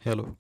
Hello.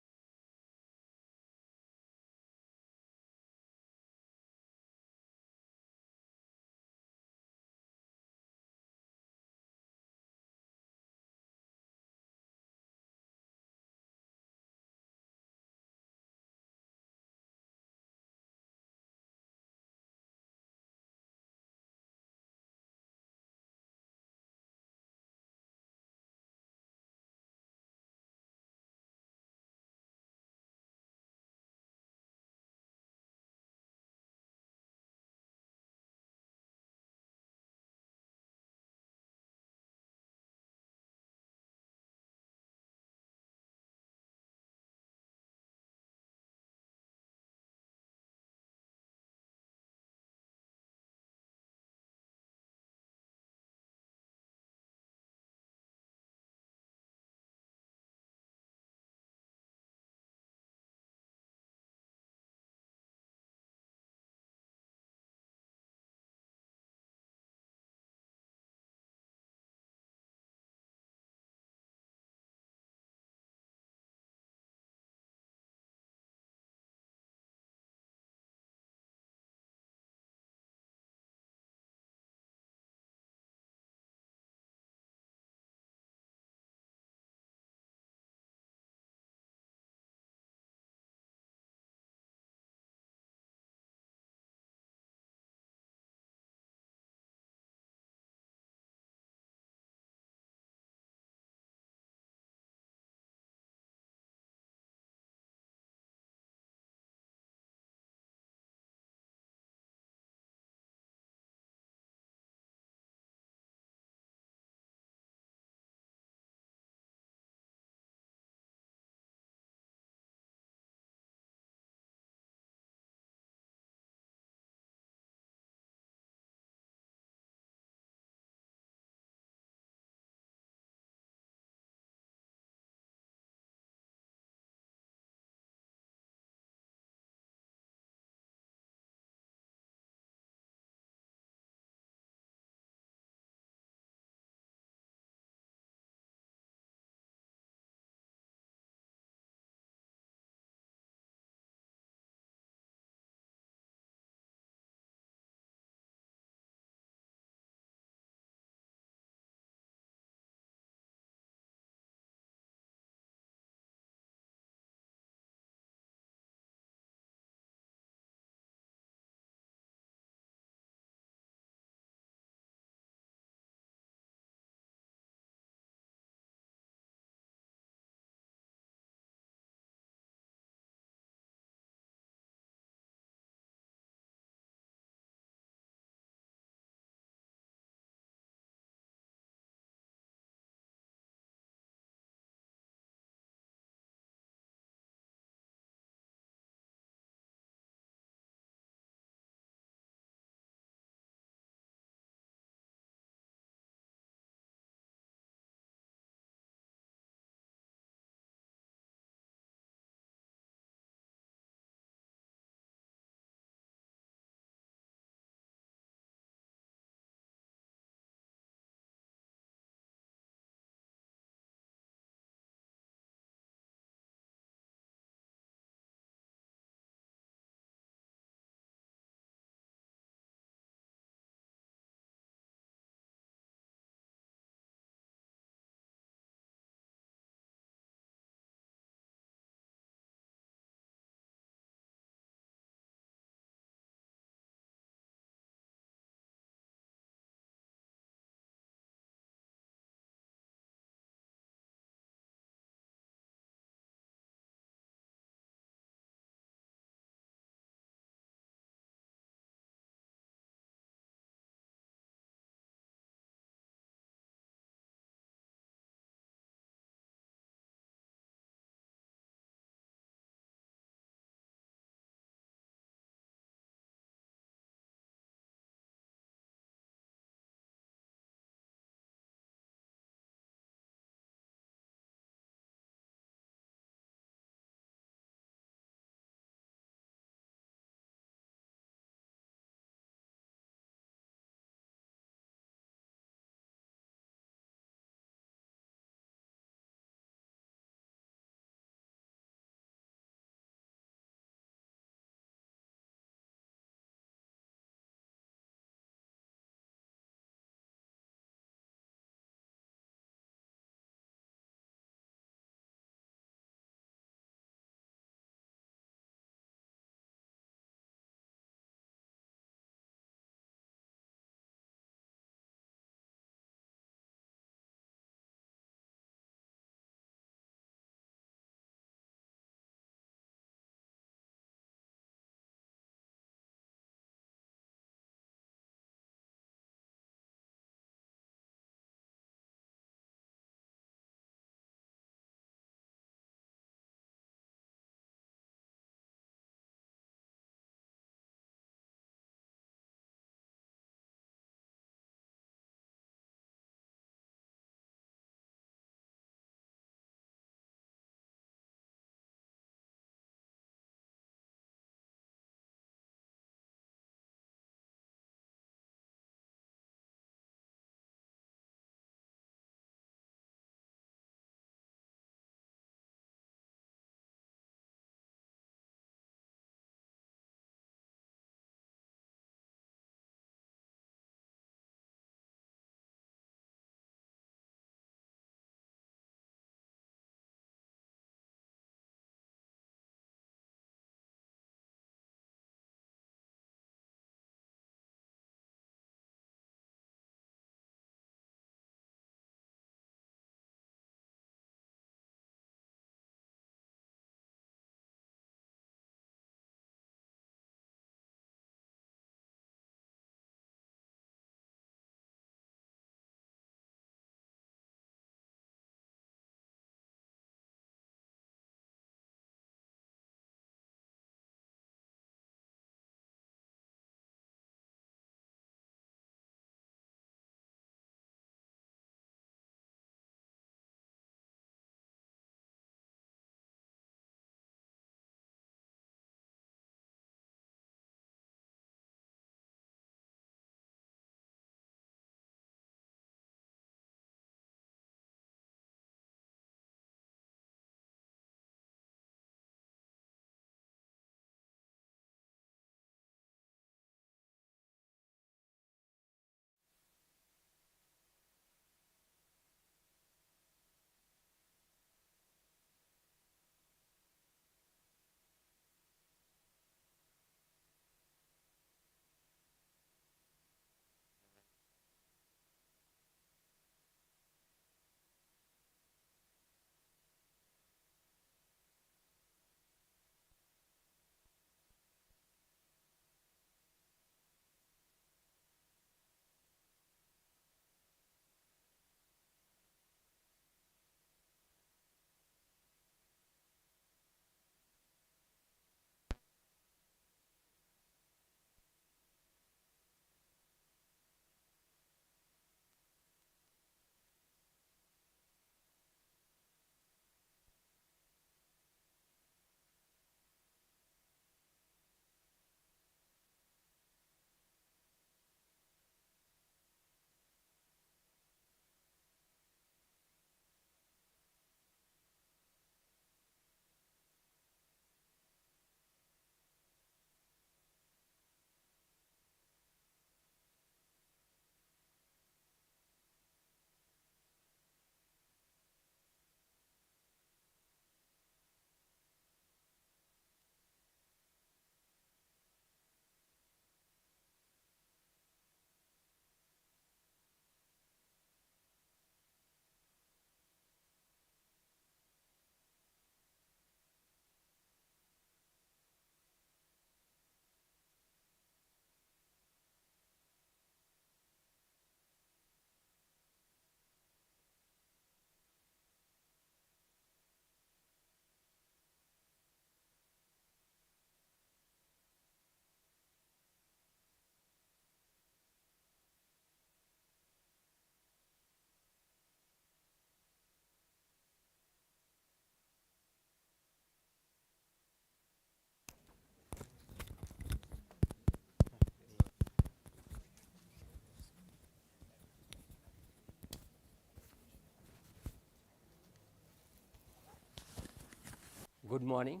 Good morning.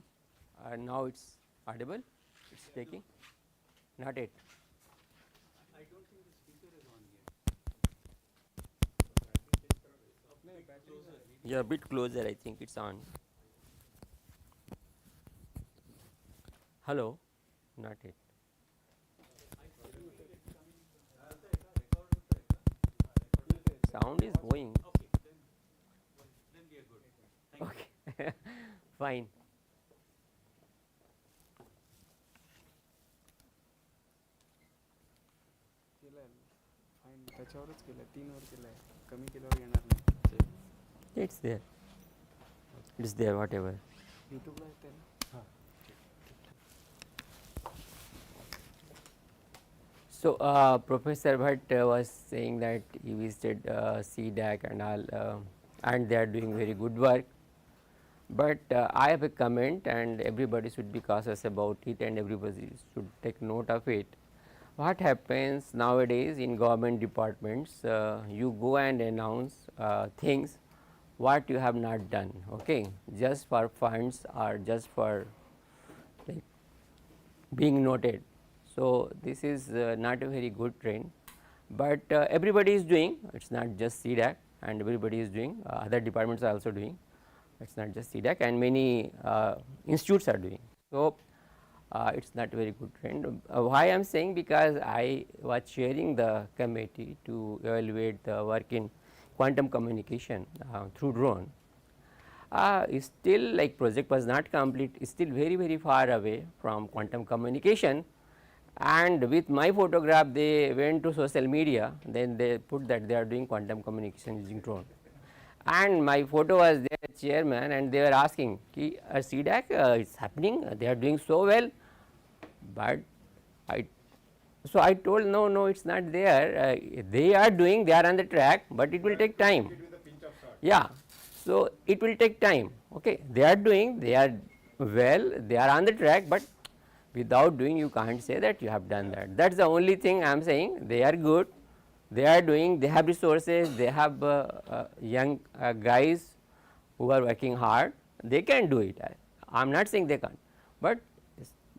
Now it's audible. It's taking. Not it. I don't think the speaker is on yet. Yeah, a bit closer. I think it's on. Hello. Not it. Sound is going. Okay, then we are good. Thank you. Okay. Fine. केलं fine त्याच्यावरच केलं 3वर केलं आहे कमी केल्यावर येणार नाही It's there. It's there. Whatever. यूट्यूबला येते ना So Professor Bhatt was saying that he visited CDAC and all, and they are doing very good work. But I have a comment, and everybody should be cautious about it, and everybody should take note of it. What happens nowadays in government departments? You go and announce things what you have not done, okay, just for funds or just for like being noted. So this is not a very good trend, but everybody is doing. It's not just CDAC, and everybody is doing. Other departments are also doing. It's not just CDAC, and many institutes are doing. So it's not a very good trend. Why I am saying, because I was chairing the committee to evaluate the work in quantum communication through drone. Still, like, project was not complete, still very far away from quantum communication, and with my photograph they went to social media, then they put that they are doing quantum communication using drone, and my photo was there, chairman, and they were asking ki CDAC it's happening, they are doing so well, but I told no, it's not there, they are doing, they are on the track, but it will take time. Yeah, so it will take time. Okay, they are doing, they are well, they are on the track, but without doing you can't say that you have done that. That's the only thing I am saying. They are good, they are doing, they have resources, they have young guys who are working hard, they can do it. I am not saying they can't, but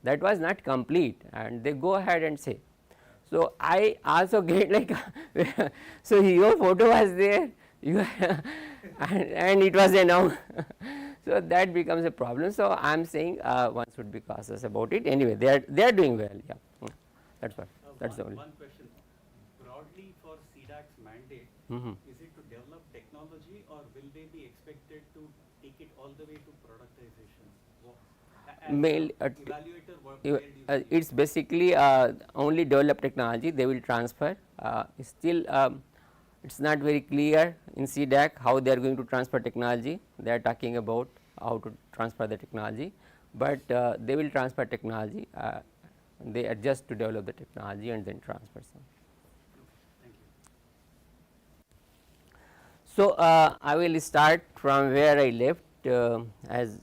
that was not complete, and they go ahead and say. So I also get like so your photo was there, you and it was announced. So that becomes a problem. So I am saying one should be cautious about it. Anyway, they are doing well. Yeah, that's what. That's the only. One question. Broadly, for CDAC's mandate, is it to develop technology, or will they be expected to take it all the way to productization? Evaluator, where do you see It's basically only develop technology. They will transfer. Still, it's not very clear in CDAC how they are going to transfer technology. They are talking about how to transfer the technology, but they will transfer technology. They are just to develop the technology and then transfer some. Thank you. So I will start from where I left, as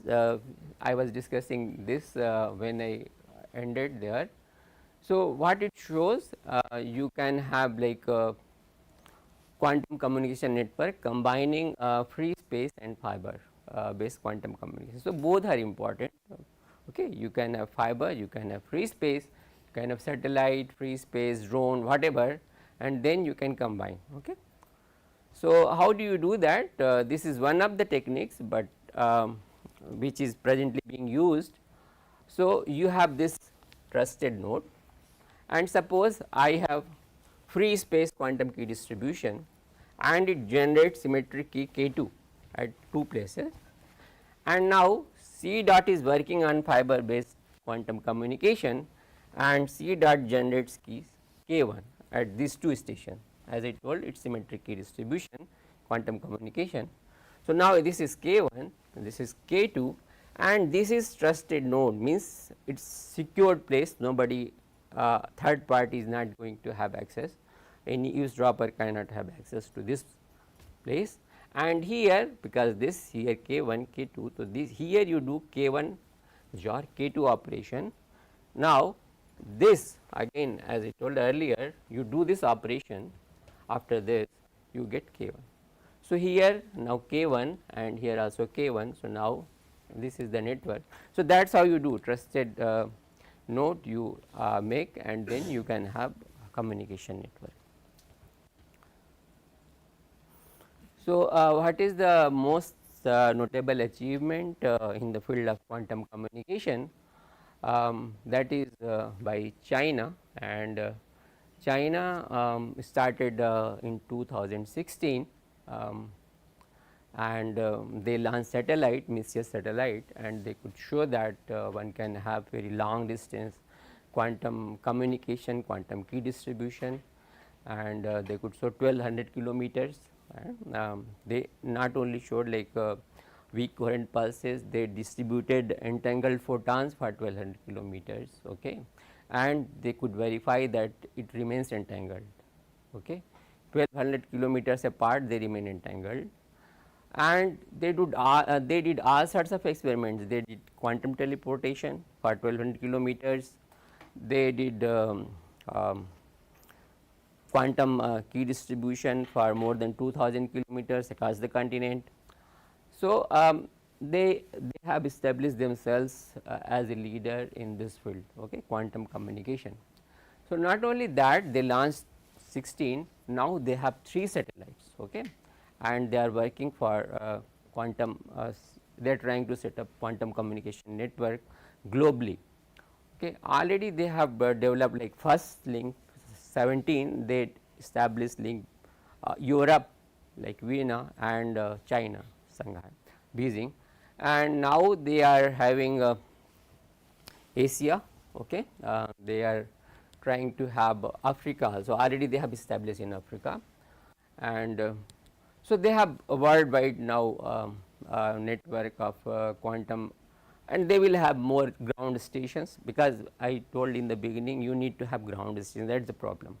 I was discussing this when I ended there. So what it shows, you can have like quantum communication network combining free space and fiber based quantum communication. So both are important. Okay, you can have fiber, you can have free space, you can have satellite, free space, drone, whatever, and then you can combine. Okay. So how do you do that? This is one of the techniques, but which is presently being used. So you have this trusted node, and suppose I have free space quantum key distribution, and it generates symmetric key K2 at two places, and now C dot is working on fiber based quantum communication, and C dot generates keys K1 at these two stations. As I told, it is symmetric key distribution quantum communication. So now this is K1, this is K2, and this is trusted node, means it is secured place, nobody third party is not going to have access, any eavesdropper cannot have access to this place. And here, because this here K1, K2, so this here you do K1 your K2 operation. Now this again, as I told earlier, you do this operation, after this you get K1. So here now K1 and here also K1, so now This is the network. So, that is how you do trusted node you make, and then you can have communication network. So, what is the most notable achievement in the field of quantum communication? That is by China, and China started in 2016, um, and they launched satellite, Messier satellite, and they could show that one can have very long distance quantum communication, quantum key distribution, and they could show 1200 kilometers. They not only showed like weak coherent pulses, they distributed entangled photons for 1200 kilometers, okay, and they could verify that it remains entangled, okay. 1200 kilometers apart they remain entangled, and they did all sorts of experiments. They did quantum teleportation for 1200 kilometers, they did quantum key distribution for more than 2000 kilometers across the continent. So, they have established themselves as a leader in this field, okay, quantum communication. So, not only that, they launched 16, now they have 3 satellites, okay, and they are working for quantum, they are trying to set up quantum communication network globally. Okay. Already they have developed like first link 17, they established link Europe like Vienna, and China Shanghai, Beijing, and now they are having Asia, okay. They are trying to have Africa, so already they have established in Africa, and so they have a worldwide now network of quantum, and they will have more ground stations, because I told in the beginning you need to have ground station, that is the problem.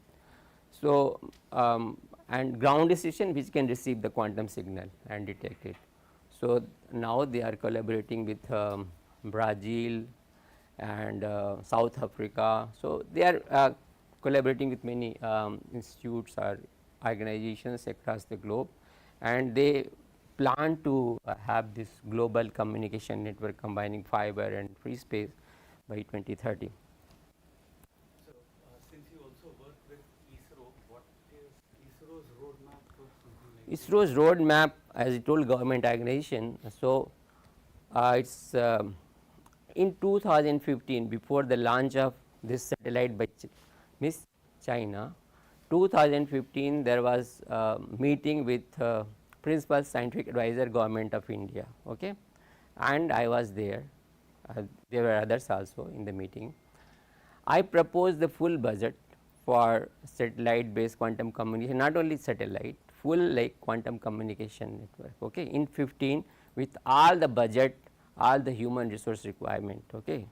So, and ground station which can receive the quantum signal and detect it. So, now they are collaborating with Brazil and South Africa. So, they are collaborating with many institutes or organizations across the globe, and they plan to have this global communication network combining fiber and free space by 2030. So, since you also work with ISRO, what is ISRO's roadmap for something like this? ISRO's roadmap, as I told, government organization. So, it's in 2015, before the launch of this satellite by Miss China, 2015 there was meeting with principal scientific advisor government of India, okay, and I was there. There were others also in the meeting. I proposed the full budget for satellite based quantum communication, not only satellite, full like quantum communication network, okay, in 15 with all the budget, all the human resource requirement, okay,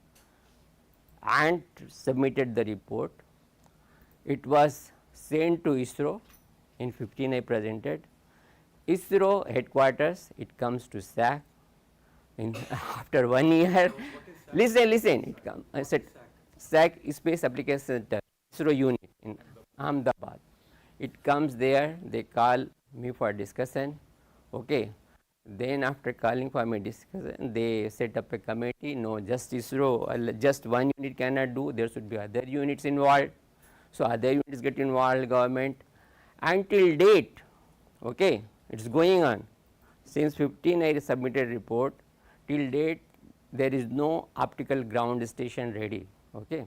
and submitted the report. It was sent to ISRO. In 15 I presented. ISRO headquarters, it comes to SAC. In after 1 year, listen, it comes. I said SAC, Space Application Center, ISRO unit in Ahmedabad. It comes there, they call me for discussion, okay. Then after calling for my discussion, they set up a committee. No, just ISRO, just one unit cannot do, there should be other units involved. So, other units get involved, government, until date, okay, it is going on. Since 15 I submitted report, till date there is no optical ground station ready, okay,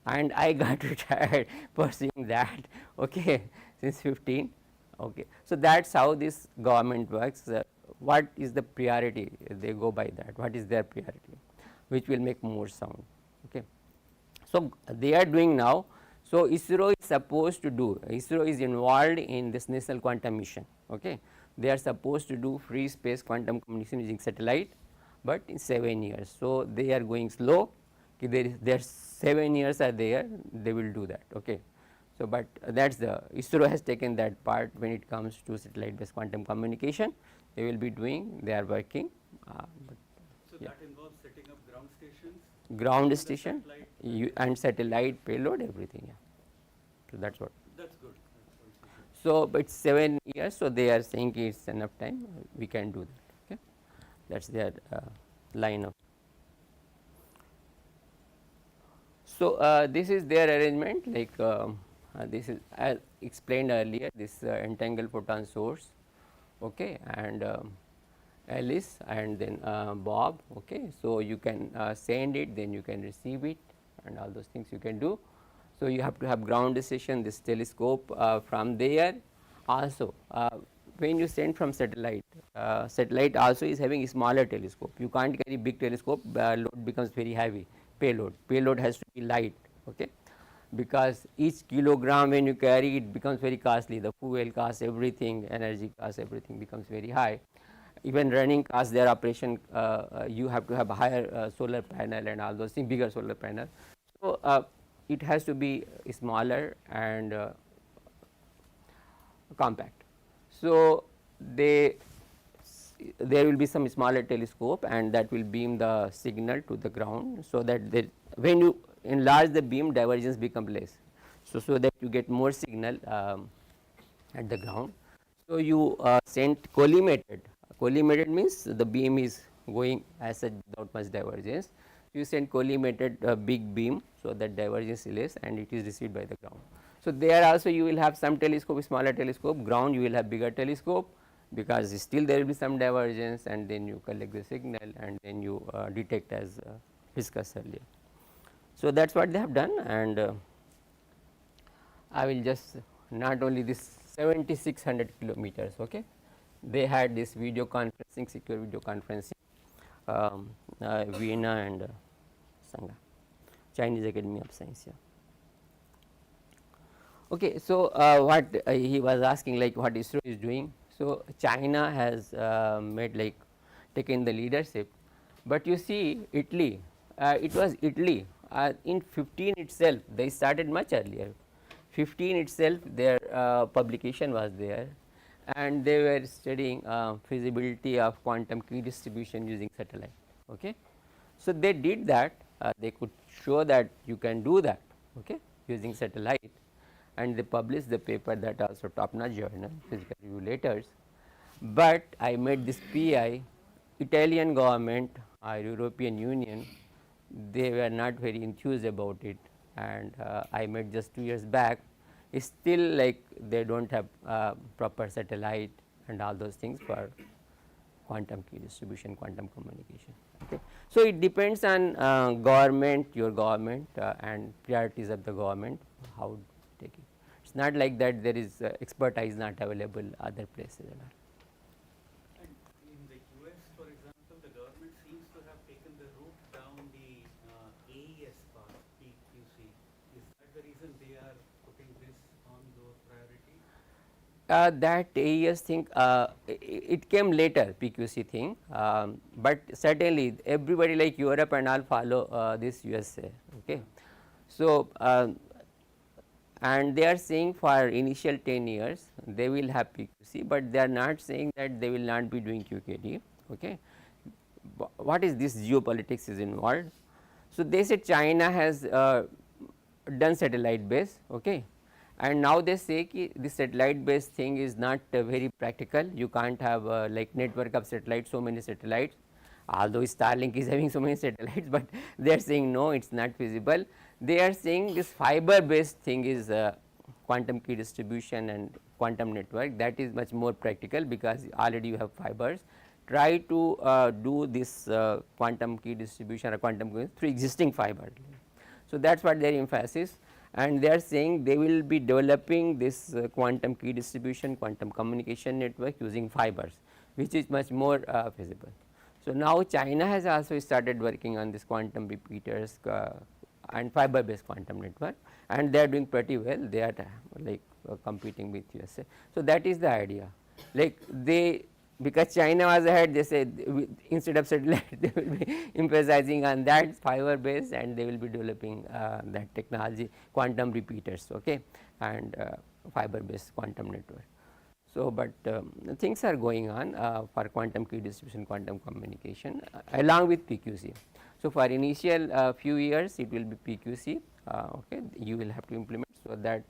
and I got retired pursuing that, okay, since 15. Okay. So, that is how this government works. What is the priority? They go by that. What is their priority? Which will make more sound. Okay. So, they are doing now. So, ISRO is supposed to do, ISRO is involved in this national quantum mission. Okay. They are supposed to do free space quantum communication using satellite, but in 7 years. So, they are going slow. Okay, their 7 years are there, they will do that. Okay. So, but that is the ISRO has taken that part when it comes to satellite based quantum communication, they will be doing, they are working. So, yeah. that involves setting up ground stations? Ground station and satellite payload, everything. Yeah. So, that is what. That's good. That's also good. So, but 7 years, so they are saying it's enough time, we can do that. Okay. that is their line of. So, this is their arrangement, like this is as explained earlier, this entangled photon source, okay, and Alice and then Bob, okay. So, you can send it, then you can receive it and all those things you can do. So, you have to have ground station, this telescope from there also. When you send from satellite, satellite also is having a smaller telescope. You can't carry big telescope, load becomes very heavy, payload has to be light, okay, because each kilogram when you carry it becomes very costly, the fuel cost, everything, energy cost, everything becomes very high. Even running cost, their operation, you have to have a higher solar panel and all those things, bigger solar panel. So, it has to be smaller and compact. So, there will be some smaller telescope and that will beam the signal to the ground, so that when you enlarge the beam, divergence become less. So that you get more signal at the ground. So, you send collimated means the beam is going as such without much divergence. You send collimated big beam, so that divergence is less and it is received by the ground. So, there also you will have some telescope, smaller telescope, ground you will have bigger telescope, because still there will be some divergence, and then you collect the signal and then you detect as discussed earlier. So, that is what they have done, and I will just not only this 7600 kilometers, okay. They had this video conferencing, secure video conferencing, Vienna and Sangha, Chinese Academy of Science. Yeah. Okay, so what he was asking, like what ISRO is doing. So, China has made, like taken the leadership, but you see Italy, it was Italy in 15 itself, they started much earlier. 15 itself their publication was there, and they were studying feasibility of quantum key distribution using satellite, okay. So, they did that, they could show that you can do that, okay, using satellite, and they published the paper, that also top notch journal, physical review letters. But I made this PI, Italian government or European Union, they were not very enthused about it, and I made just 2 years back. It's still like they do not have proper satellite and all those things for quantum key distribution, quantum communication. Okay. So, it depends on government, your government and priorities of the government, how to take it. It is not like that there is expertise not available other places and all. And in the US, for example, the government seems to have taken the route down the AES path, PQC. Is that the reason they are putting this on the priority? That AES thing, it came later, PQC thing, but certainly everybody like Europe and all follow this USA. Okay. So, and they are saying for initial 10 years they will have PQC, but they are not saying that they will not be doing QKD. Okay. What is this geopolitics is involved? So, they said China has done satellite base, okay, and now they say ki this satellite based thing is not very practical. You can't have like network of satellites, so many satellites, although Starlink is having so many satellites, but they are saying no, it is not feasible. They are saying this fiber based thing is quantum key distribution and quantum network, that is much more practical, because already you have fibers. Try to do this quantum key distribution or quantum through existing fiber. So, that is what their emphasis, and they are saying they will be developing this quantum key distribution, quantum communication network using fibers, which is much more feasible. So, now China has also started working on this quantum repeaters and fiber based quantum network, and they are doing pretty well, they are like competing with USA. So, that is the idea, like they, because China was ahead, they said instead of satellite they will be emphasizing on that fiber based, and they will be developing that technology, quantum repeaters, okay, and fiber based quantum network. So, but things are going on for quantum key distribution, quantum communication along with PQC. So, for initial few years it will be PQC, okay, you will have to implement, so that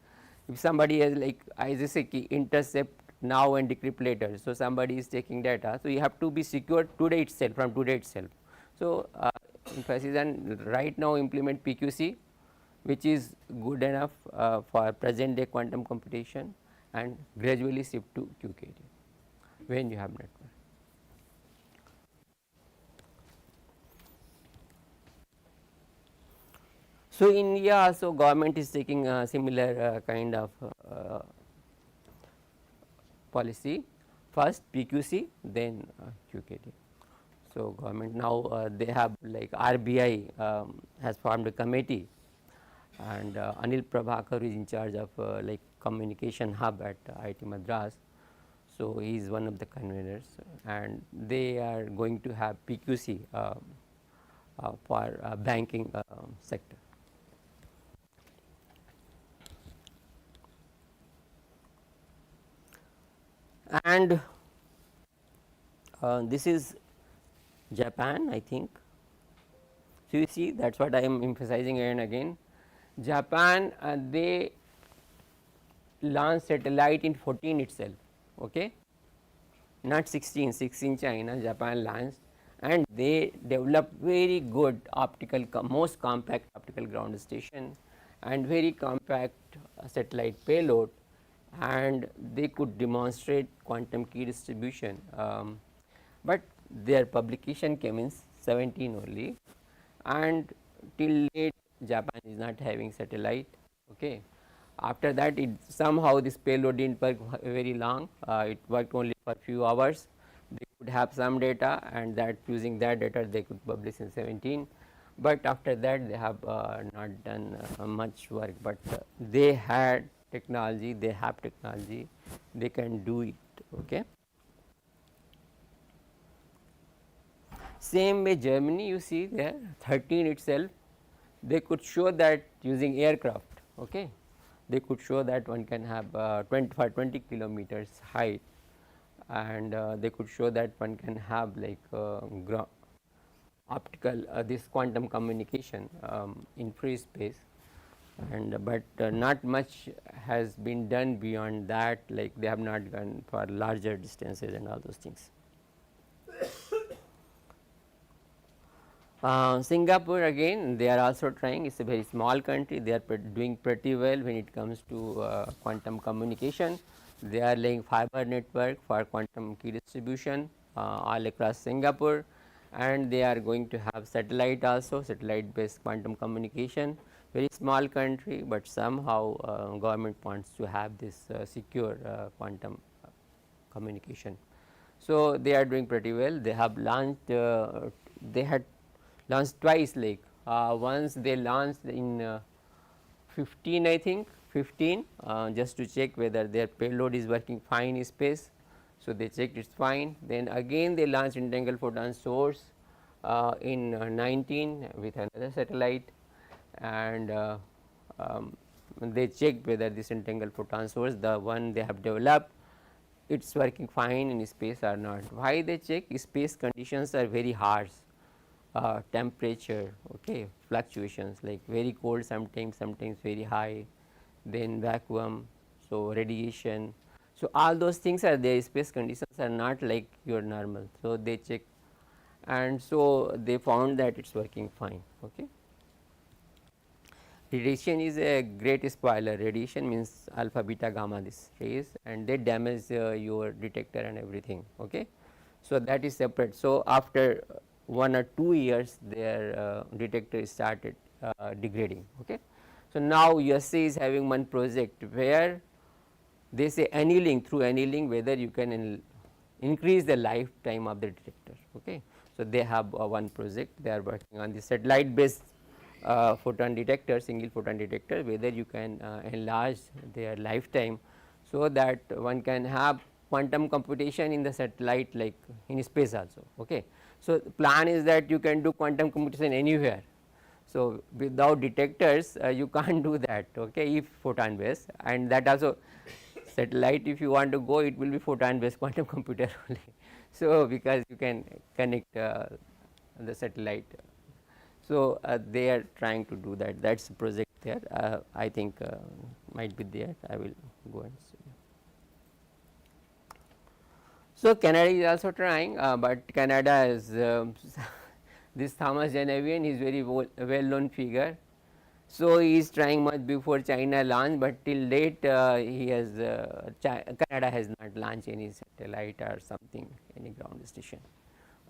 if somebody has like I just say intercept now and decrypt later. So, somebody is taking data. So, you have to be secure today itself, from today itself. So, emphasis on right now implement PQC, which is good enough for present day quantum computation, and gradually shift to QKD when you have network. So, in India also government is taking a similar kind of policy, first PQC, then QKD. So, government now they have like RBI has formed a committee, and Anil Prabhakar is in charge of like communication hub at IIT Madras. So, he is one of the conveners, and they are going to have PQC for banking sector. And this is Japan, I think. So, you see, that is what I am emphasizing again and again. Japan, they launched satellite in 14 itself, okay? Not 16, 16 China, Japan launched, and they developed very good optical, most compact optical ground station, and very compact satellite payload, and they could demonstrate quantum key distribution. But their publication came in 17 only, and till date Japan is not having satellite. Okay. After that, it somehow this payload didn't work very long, it worked only for few hours. They could have some data, and that using that data they could publish in 17, but after that they have not done much work, but they had technology, they have technology, they can do it. Okay. Same way Germany, you see there 13 itself, they could show that using aircraft. Okay. They could show that one can have 20 kilometers height, and they could show that one can have like optical this quantum communication in free space, and but not much has been done beyond that, like they have not gone for larger distances and all those things. Singapore again, they are also trying. It's a very small country, they are doing pretty well when it comes to quantum communication. They are laying fiber network for quantum key distribution all across Singapore, and they are going to have satellite also, satellite based quantum communication. Very small country, but somehow government wants to have this secure quantum communication. So, they are doing pretty well. They have launched, they had launched twice, like once they launched in 15, I think 15, just to check whether their payload is working fine in space. So, they checked it's fine, then again they launched entangled photon source in 19 with another satellite, and they checked whether this entangled photon source, the one they have developed, it is working fine in space or not. Why they check? Space conditions are very harsh, temperature, okay, fluctuations, like very cold sometimes, sometimes very high, then vacuum, so radiation. So, all those things are there, space conditions are not like your normal. So, they check, and so they found that it is working fine. Okay. Radiation is a great spoiler. Radiation means alpha, beta, gamma, this rays, and they damage your detector and everything. Okay. So, that is separate. So, after 1 or 2 years their detector started degrading. Okay. So, now USA is having one project where they say annealing, through annealing whether you can increase the lifetime of the detector. Okay. So, they have one project, they are working on the satellite based photon detector, single photon detector, whether you can enlarge their lifetime, so that one can have quantum computation in the satellite like in space also. Okay. So, the plan is that you can do quantum computation anywhere. So, without detectors you can't do that, okay, if photon based, and that also satellite, if you want to go, it will be photon based quantum computer only. So, because you can connect the satellite. So, they are trying to do that, that is the project there. I think might be there, I will go and see. So, Canada is also trying, but Canada is this Thomas Genevieve is very well known figure. So, he is trying much before China launch, but till date he has Canada has not launched any satellite or something, any ground station.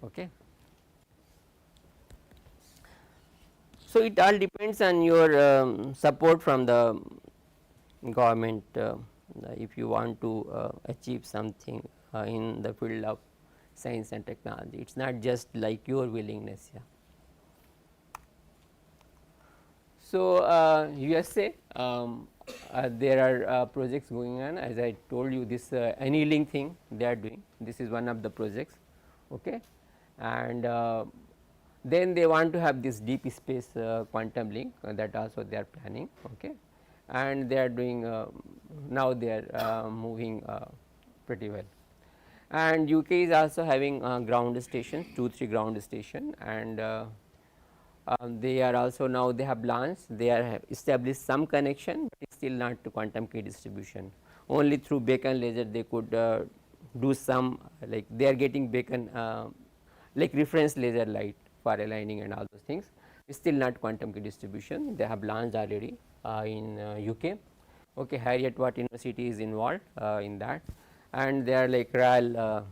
Okay. So, it all depends on your support from the government if you want to achieve something in the field of science and technology. It is not just like your willingness. Yeah. So, USA there are projects going on, as I told you, this annealing thing they are doing, this is one of the projects. Okay. And then they want to have this deep space quantum link that also they are planning. Okay. And they are doing now they are moving pretty well. And UK is also having ground stations, 2-3 ground station, and they are also now they have launched, they are have established some connection, but it's still not to quantum key distribution. Only through Bacon laser they could do some, like they are getting Bacon like reference laser light for aligning and all those things. It's still not quantum key distribution. They have launched already in UK. Okay, Harriet Watt University is involved in that, and they are like Royal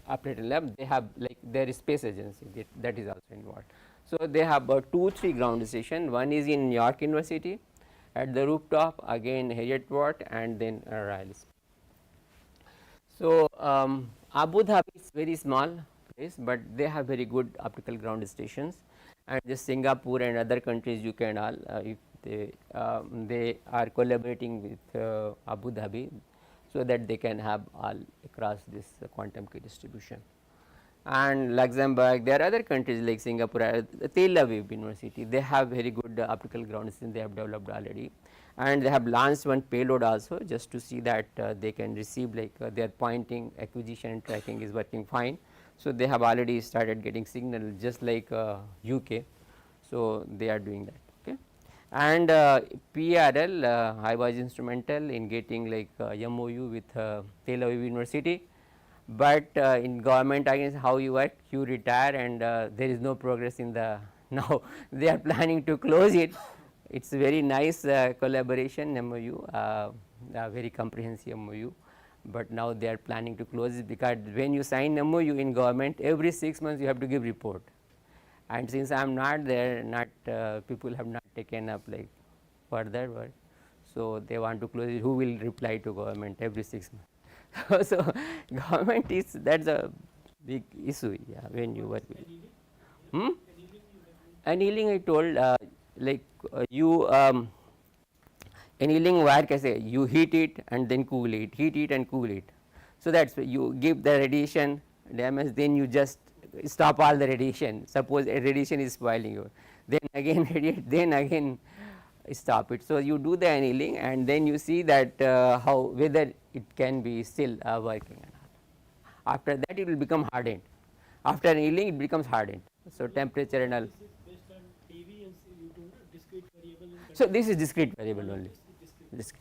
Appleton Lab. They have like their space agency that is also involved. So, they have 2-3 ground station. One is in New York University at the rooftop, again Harriet Watt, and then Royal. So, Abu Dhabi is very small place, but they have very good optical ground stations, and just Singapore and other countries you can all if they are collaborating with Abu Dhabi, so that they can have all across this quantum key distribution. And Luxembourg, there are other countries like Singapore, Tel Aviv University, they have very good optical ground system they have developed already, and they have launched one payload also just to see that they can receive like their pointing acquisition and tracking is working fine. So, they have already started getting signal just like UK, so they are doing that. Okay. And PRL, I was instrumental in getting like MOU with Tel Aviv University, but in government against how you work, you retire, and there is no progress in the now they are planning to close it. It's a very nice collaboration MOU, very comprehensive MOU, but now they are planning to close it, because when you sign MOU in government, every 6 months you have to give report, and since I am not there, not people have not taken up like further work, so they want to close it. Who will reply to government every 6 months? So, government is, that is a big issue, yeah, when you work with it. Annealing I told like you annealing wire kaise, you heat it and then cool it, heat it and cool it. So, that is you give the radiation damage, then you just stop all the radiation. Suppose a radiation is spoiling you, then again radiate, then again stop it. So, you do the annealing and then you see that how whether it can be still working or not. After that it will become hardened. After annealing it becomes hardened. So, temperature and all. So, this is discrete variable only. Discrete.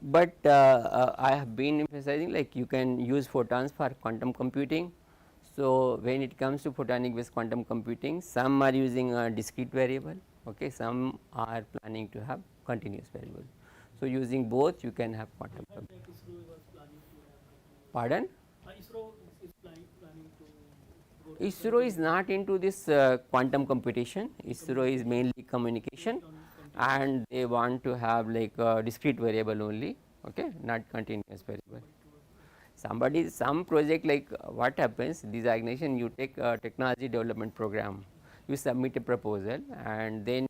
But I have been emphasizing like you can use photons for quantum computing. So, when it comes to photonic based quantum computing, some are using a discrete variable, okay, some are planning to have continuous variable. So, using both you can have quantum computing. Pardon? ISRO is not into this quantum computation. ISRO is mainly communication, and they want to have like discrete variable only, okay, not continuous variable. Some project like what happens, this organization, you take a technology development program, you submit a proposal, and then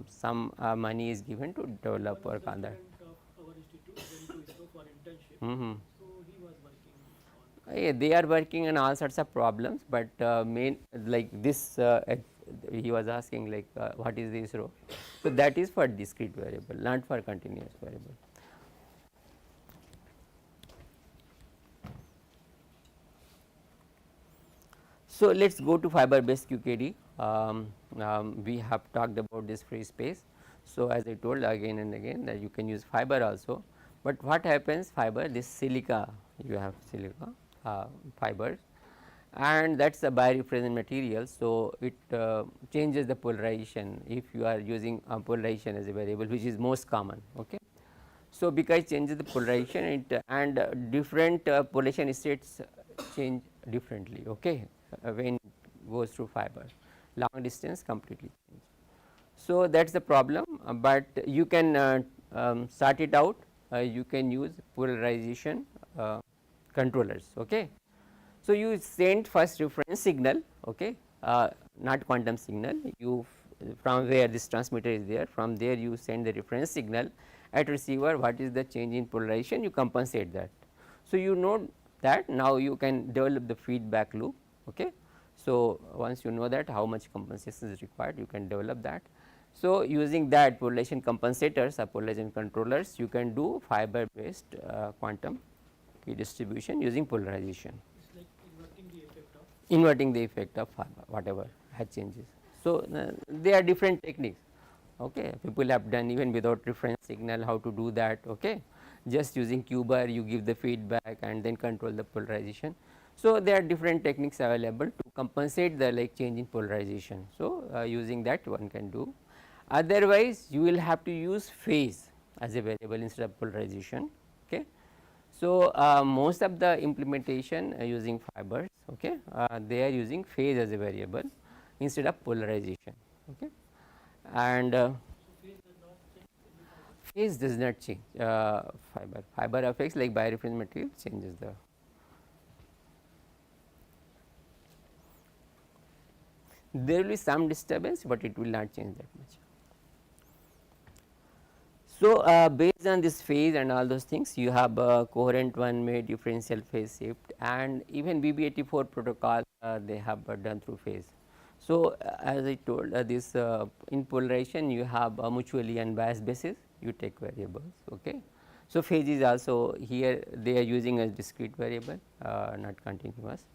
some money is given to develop work on that. Yeah, they are working on all sorts of problems, but main like this he was asking like what is the ISRO. So, that is for discrete variable, not for continuous variable. So, let us go to fiber based QKD. We have talked about this free space. So, as I told again and again that you can use fiber also, but what happens fiber, this silica, you have silica fibers, and that is a birefringent material. So, it changes the polarization if you are using polarization as a variable, which is most common. Okay. So, because it changes the polarization it and different polarization states change differently, okay, when it goes through fiber, long distance completely change. So, that is the problem, but you can start it out, you can use polarization controllers. Okay. So, you send first reference signal, okay, not quantum signal, you from where this transmitter is there, from there you send the reference signal at receiver, what is the change in polarization, you compensate that. So, you know that now you can develop the feedback loop. Okay. So, once you know that how much compensation is required, you can develop that. So, using that polarization compensators or polarization controllers, you can do fiber based quantum key distribution using polarization. It's like Inverting the effect of fiber, whatever has changes. So, they are different techniques. Okay. People have done even without reference signal how to do that. Okay. Just using Cuber you give the feedback and then control the polarization. So, there are different techniques available to compensate the like change in polarization. So, using that one can do, otherwise you will have to use phase as a variable instead of polarization. Okay. So, most of the implementation using fibers, okay, they are using phase as a variable instead of polarization. Okay. And phase does not change fiber affects like birefringent material changes the, there will be some disturbance, but it will not change that much. So, based on this phase and all those things, you have coherent one made differential phase shift, and even BB84 protocol they have done through phase. So, as I told this in polarization you have a mutually unbiased basis, you take variables. Okay. So, phase is also here they are using as discrete variable, not continuous.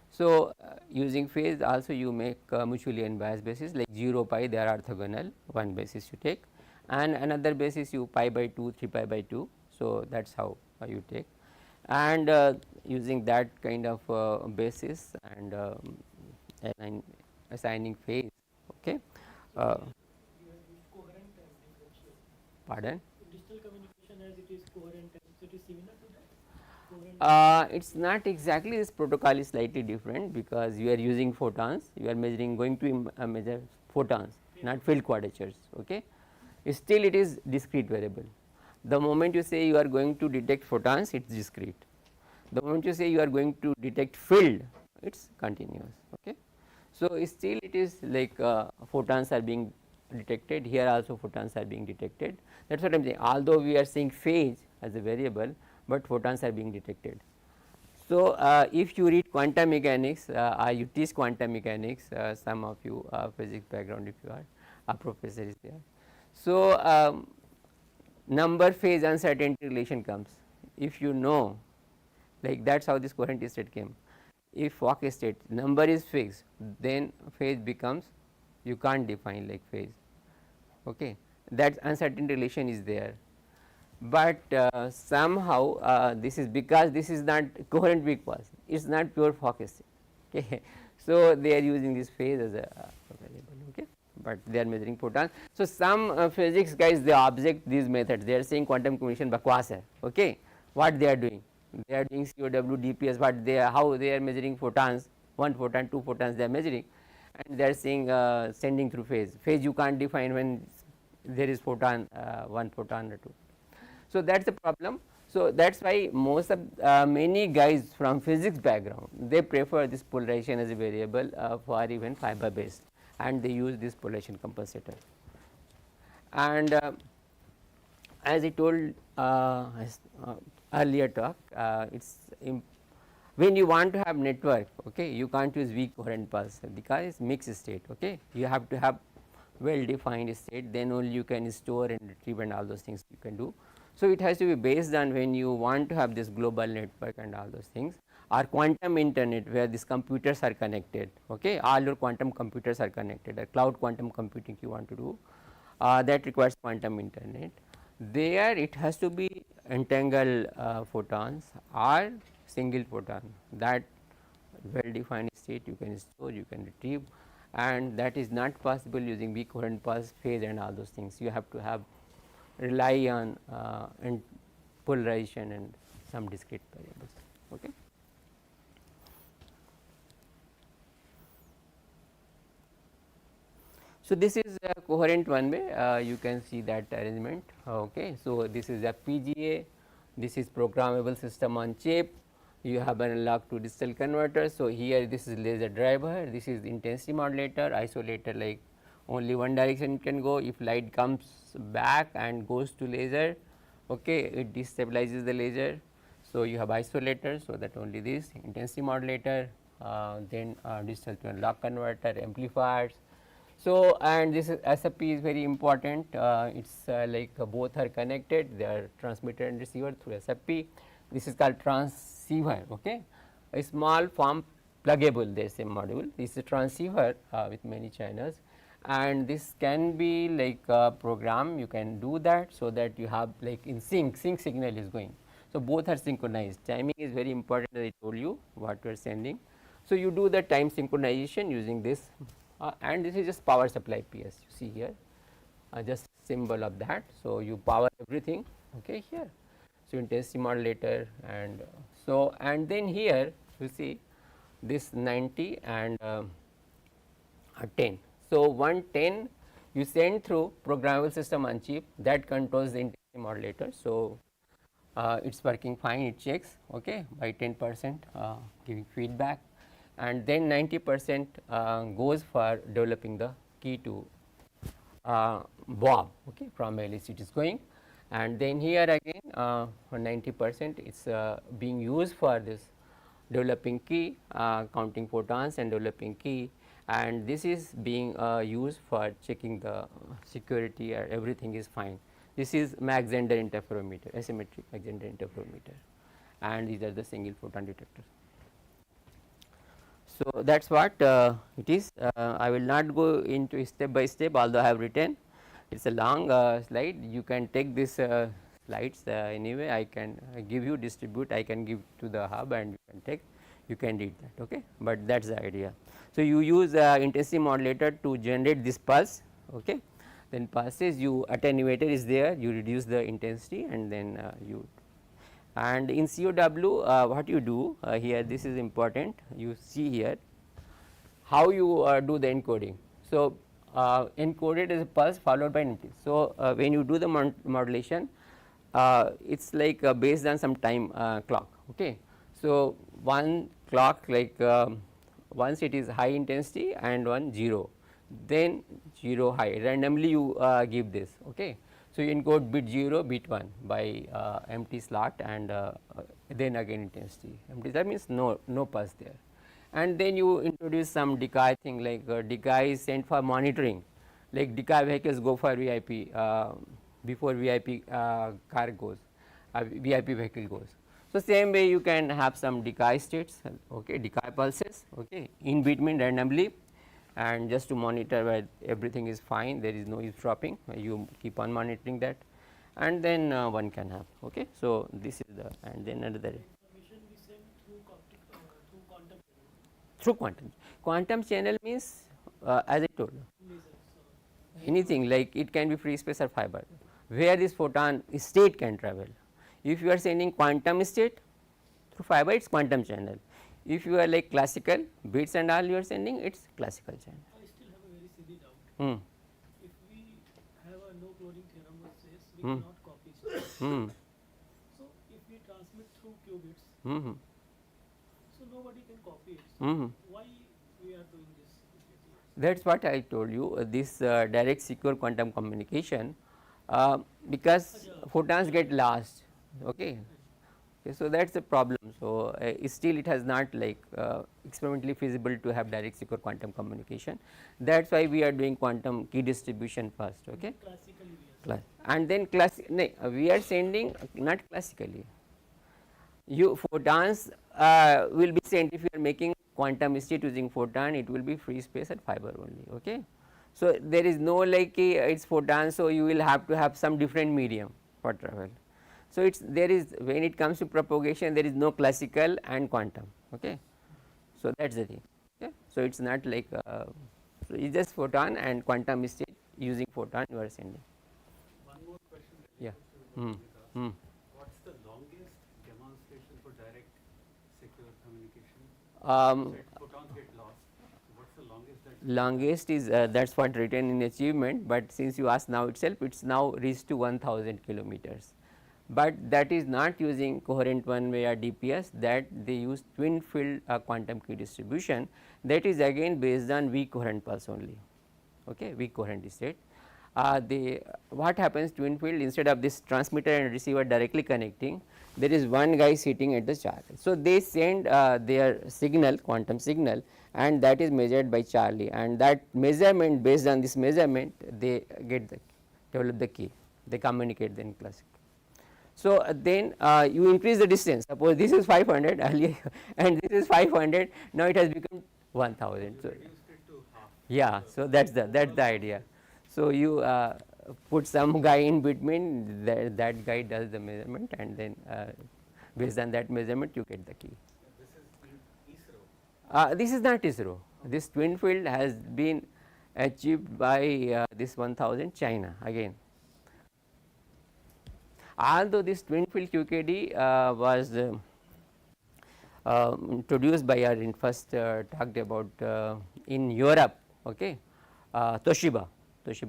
So, using phase also you make mutually unbiased basis like 0 pi, they are orthogonal, one basis you take, and another basis you pi by 2, 3 pi by 2. So, that is how you take, and using that kind of basis and assigning phase. Okay. Uh, you have used coherent and differential. Pardon? Digital communication as it is coherent and so it is similar to that? It is not exactly, this protocol is slightly different because you are using photons, you are measuring going to measure photons, not field quadratures. Okay. Still it is discrete variable. The moment you say you are going to detect photons, it is discrete. The moment you say you are going to detect field, it is continuous. Okay. So, still it is like photons are being detected, here also photons are being detected, that is what I am saying, although we are saying phase as a variable, but photons are being detected. So, if you read quantum mechanics, you teach quantum mechanics, some of you physics background, if you are a professor is there. So, number phase uncertainty relation comes, if you know, like that is how this coherent state came. If Fock state number is fixed, then phase becomes, you can't define like phase. Okay. That uncertainty relation is there, but somehow this is because this is not coherent weak pulse, it is not pure Fock state. Okay. So, they are using this phase as a variable. Okay. But they are measuring photons. So, some physics guys they object these methods, they are saying quantum communication bakwas hai. Okay. What they are doing? They are doing COW, DPS, but they are how they are measuring photons, 1 photon, 2 photons they are measuring, and they are saying sending through phase. Phase you can't define when there is photon, 1 photon or 2. So, that is the problem. So, that is why most of many guys from physics background they prefer this polarization as a variable for even fiber based, and they use this polarization compensator. And as I told earlier talk, it's when you want to have network, okay, you can't use weak coherent pulse because it's mixed state. Okay, you have to have well defined state, then only you can store and retrieve and all those things you can do. So, it has to be based on when you want to have this global network and all those things, or quantum internet where these computers are connected. Okay, all your quantum computers are connected, or cloud quantum computing you want to do, that requires quantum internet. There it has to be entangled photons or single photon, that well defined state you can store, you can retrieve, and that is not possible using weak coherent pulse phase and all those things. You have to have rely on and polarization and some discrete variables. Okay. So, this is a coherent one way, you can see that arrangement. Okay. So, this is a PGA, this is programmable system on chip, you have an analog to digital converter. So, here this is laser driver, this is intensity modulator, isolator, like only one direction can go. If light comes back and goes to laser, okay, it destabilizes the laser. So, you have isolator, so that only this intensity modulator, then digital to analog converter, amplifiers. So, and this is SFP is very important, it is like both are connected, they are transmitter and receiver through SFP. This is called transceiver, okay. A small form pluggable, there is a module, this is a transceiver with many channels, and this can be like a program, you can do that, so that you have like in sync signal is going. So, both are synchronized, timing is very important, as I told you what we are sending. So, you do the time synchronization using this, and this is just power supply PS, you see here, just symbol of that. So, you power everything, okay, here. So, intensity modulator, and so, and then here you see this 90 and 10. So, 110 you send through programmable system on chip that controls the intensity modulator. So, it is working fine, it checks, okay, by 10% giving feedback, and then 90% goes for developing the key to Bob, okay, from LEC it is going, and then here again 90% is being used for this developing key, counting photons and developing key, and this is being used for checking the security or everything is fine. This is Mach-Zehnder interferometer, asymmetric Mach-Zehnder interferometer, and these are the single photon detectors. So, that is what it is. I will not go into step by step, although I have written, it is a long slide. You can take this slides anyway, I can give you distribute, I can give to the hub and you can take, you can read that, okay, but that is the idea. So, you use intensity modulator to generate this pulse, okay, then pulses you attenuator is there, you reduce the intensity and then you, and in COW what you do here, this is important, you see here how you do the encoding. So, encoded as a pulse followed by an impulse. So, when you do the modulation, it is like based on some time clock, okay. So, one clock like once it is high intensity and one 0, then 0 high, randomly you give this, okay. So, you encode bit 0, bit 1 by empty slot, and then again intensity empty, that means no pulse there, and then you introduce some decay thing, like decay is sent for monitoring, like decay vehicles go for VIP before VIP car goes, VIP vehicle goes. So, same way you can have some decay states, okay, decay pulses, okay, in between randomly, and just to monitor where everything is fine, there is no eavesdropping, you keep on monitoring that, and then one can have, okay. So, this is the, and then another Information we send through quantum channel. through quantum channel means as I told you, Lasers. anything like it can be free space or fiber, where this photon state can travel. If you are sending quantum state through fiber, it is quantum channel. If you are like classical bits and all you are sending, it is classical channel. I still have a very silly doubt. Hmm. If we have a no cloning theorem which says we Hmm. cannot copy state. Hmm. So if we transmit through qubits, Hmm. so nobody can copy it. So Hmm. why we are doing this? That is what I told you, this direct secure quantum communication, because photons get lost, okay. Okay, so that is the problem. So, still it has not like experimentally feasible to have direct secure quantum communication, that is why we are doing quantum key distribution first, okay. Classically we are. And then we are sending not classically, you photons will be sent, if you are making quantum state using photon, it will be free space at fiber only, okay. So, there is no like it is photon, so you will have to have some different medium for travel. So, it is there is when it comes to propagation there is no classical and quantum. Okay. So, that is the thing. Okay. So, it is not like so it is just photon and quantum is state using photon you are sending. One more question Yeah. related to what Hmm. Amit asked. Hmm. What's the longest demonstration for direct secure communication? Um, You said photons get lost. So what's the longest that longest is that is what written in achievement, but since you ask now itself it is now reached to 1000 kilometers, but that is not using coherent one way or DPS, that they use twin field quantum key distribution, that is again based on weak coherent pulse only. Okay, weak coherent state. The what happens twin field, instead of this transmitter and receiver directly connecting, there is one guy sitting at the Charlie. So, they send their signal, quantum signal, and that is measured by Charlie, and that measurement, based on this measurement they get the develop the key, they communicate then classic. So, then you increase the distance, suppose this is 500 earlier and this is 500, now it has become 1000. you So, reduced it to half? yeah, so that's the idea. So, you put some guy in between, that guy does the measurement, and then based on that measurement you get the key. This is in ISRO. This is not ISRO. This twin field has been achieved by this 1000 China again. Although this twin field QKD was introduced by our in first talked about in Europe. Okay. Toshiba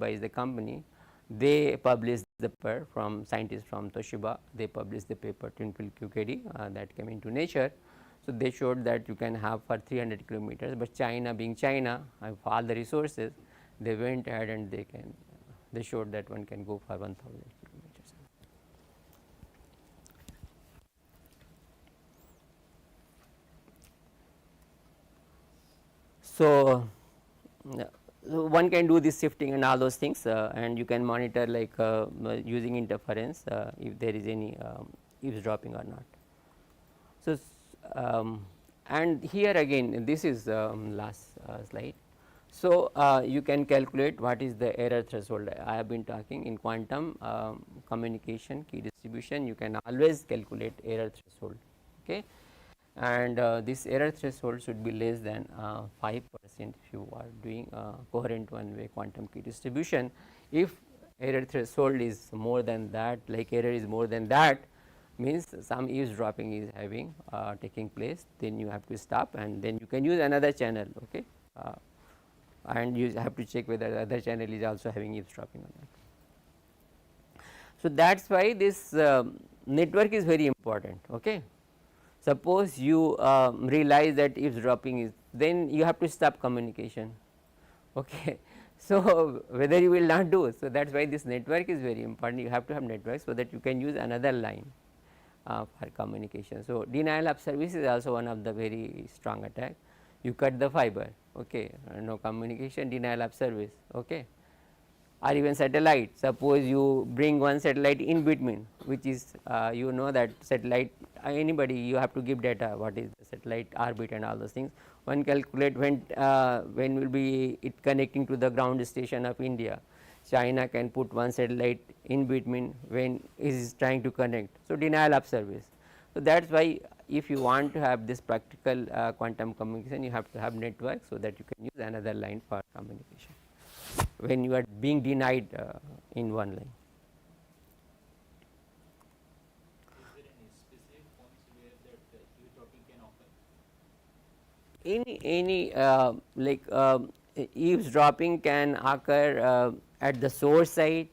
is the company, they published the paper from scientists from Toshiba, they published the paper twin field QKD that came into Nature. So, they showed that you can have for 300 kilometers, but China being China have all the resources, they went ahead and they showed that one can go for 1000 kilometers. So, so one can do this shifting and all those things, and you can monitor like using interference if there is any eavesdropping or not. So, and here again this is last slide. So, you can calculate what is the error threshold. I have been talking in quantum communication key distribution, you can always calculate error threshold. Okay. And this error threshold should be less than 5% if you are doing coherent one way quantum key distribution. If error threshold is more than that, like error is more than that, means some eavesdropping is having taking place, then you have to stop and then you can use another channel. Okay. And you have to check whether the other channel is also having eavesdropping or not. So, that is why this network is very important. Okay. Suppose you realize that eavesdropping is, then you have to stop communication. Okay. So, whether you will not do, so that is why this network is very important, you have to have network, so that you can use another line for communication. So, denial of service is also one of the very strong attack, you cut the fiber, okay, no communication, denial of service. Okay. Or even satellite, suppose you bring one satellite in between, which is you know that satellite anybody you have to give data, what is the satellite orbit and all those things, one calculate when will be it connecting to the ground station of India. China can put one satellite in between when it is trying to connect. So, denial of service. So, that is why if you want to have this practical quantum communication, you have to have network, so that you can use another line for communication when you are being denied in one line. Is there any specific points where that eavesdropping can occur? Any like eavesdropping can occur at the source side,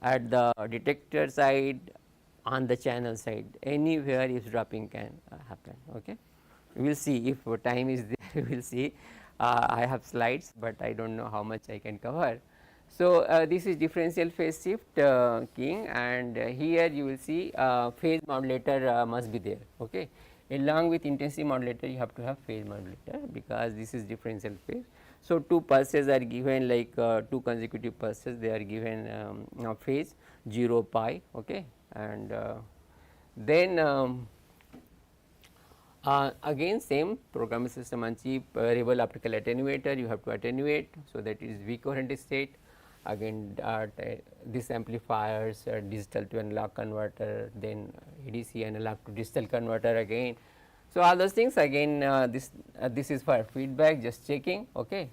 at the detector side, on the channel side, anywhere eavesdropping can happen. Okay. We will see if time is there, we will see. I have slides, but I do not know how much I can cover. So, this is differential phase shift keying, and here you will see phase modulator must be there. Okay. Along with intensity modulator you have to have phase modulator, because this is differential phase. So, two pulses are given, like two consecutive pulses they are given phase 0 pi. Okay. And then Again same programming system on chip variable optical attenuator, you have to attenuate, so that is weak coherent state. Again this amplifiers, digital to analog converter, then ADC analog to digital converter again. So, all those things again this is for feedback, just checking, okay.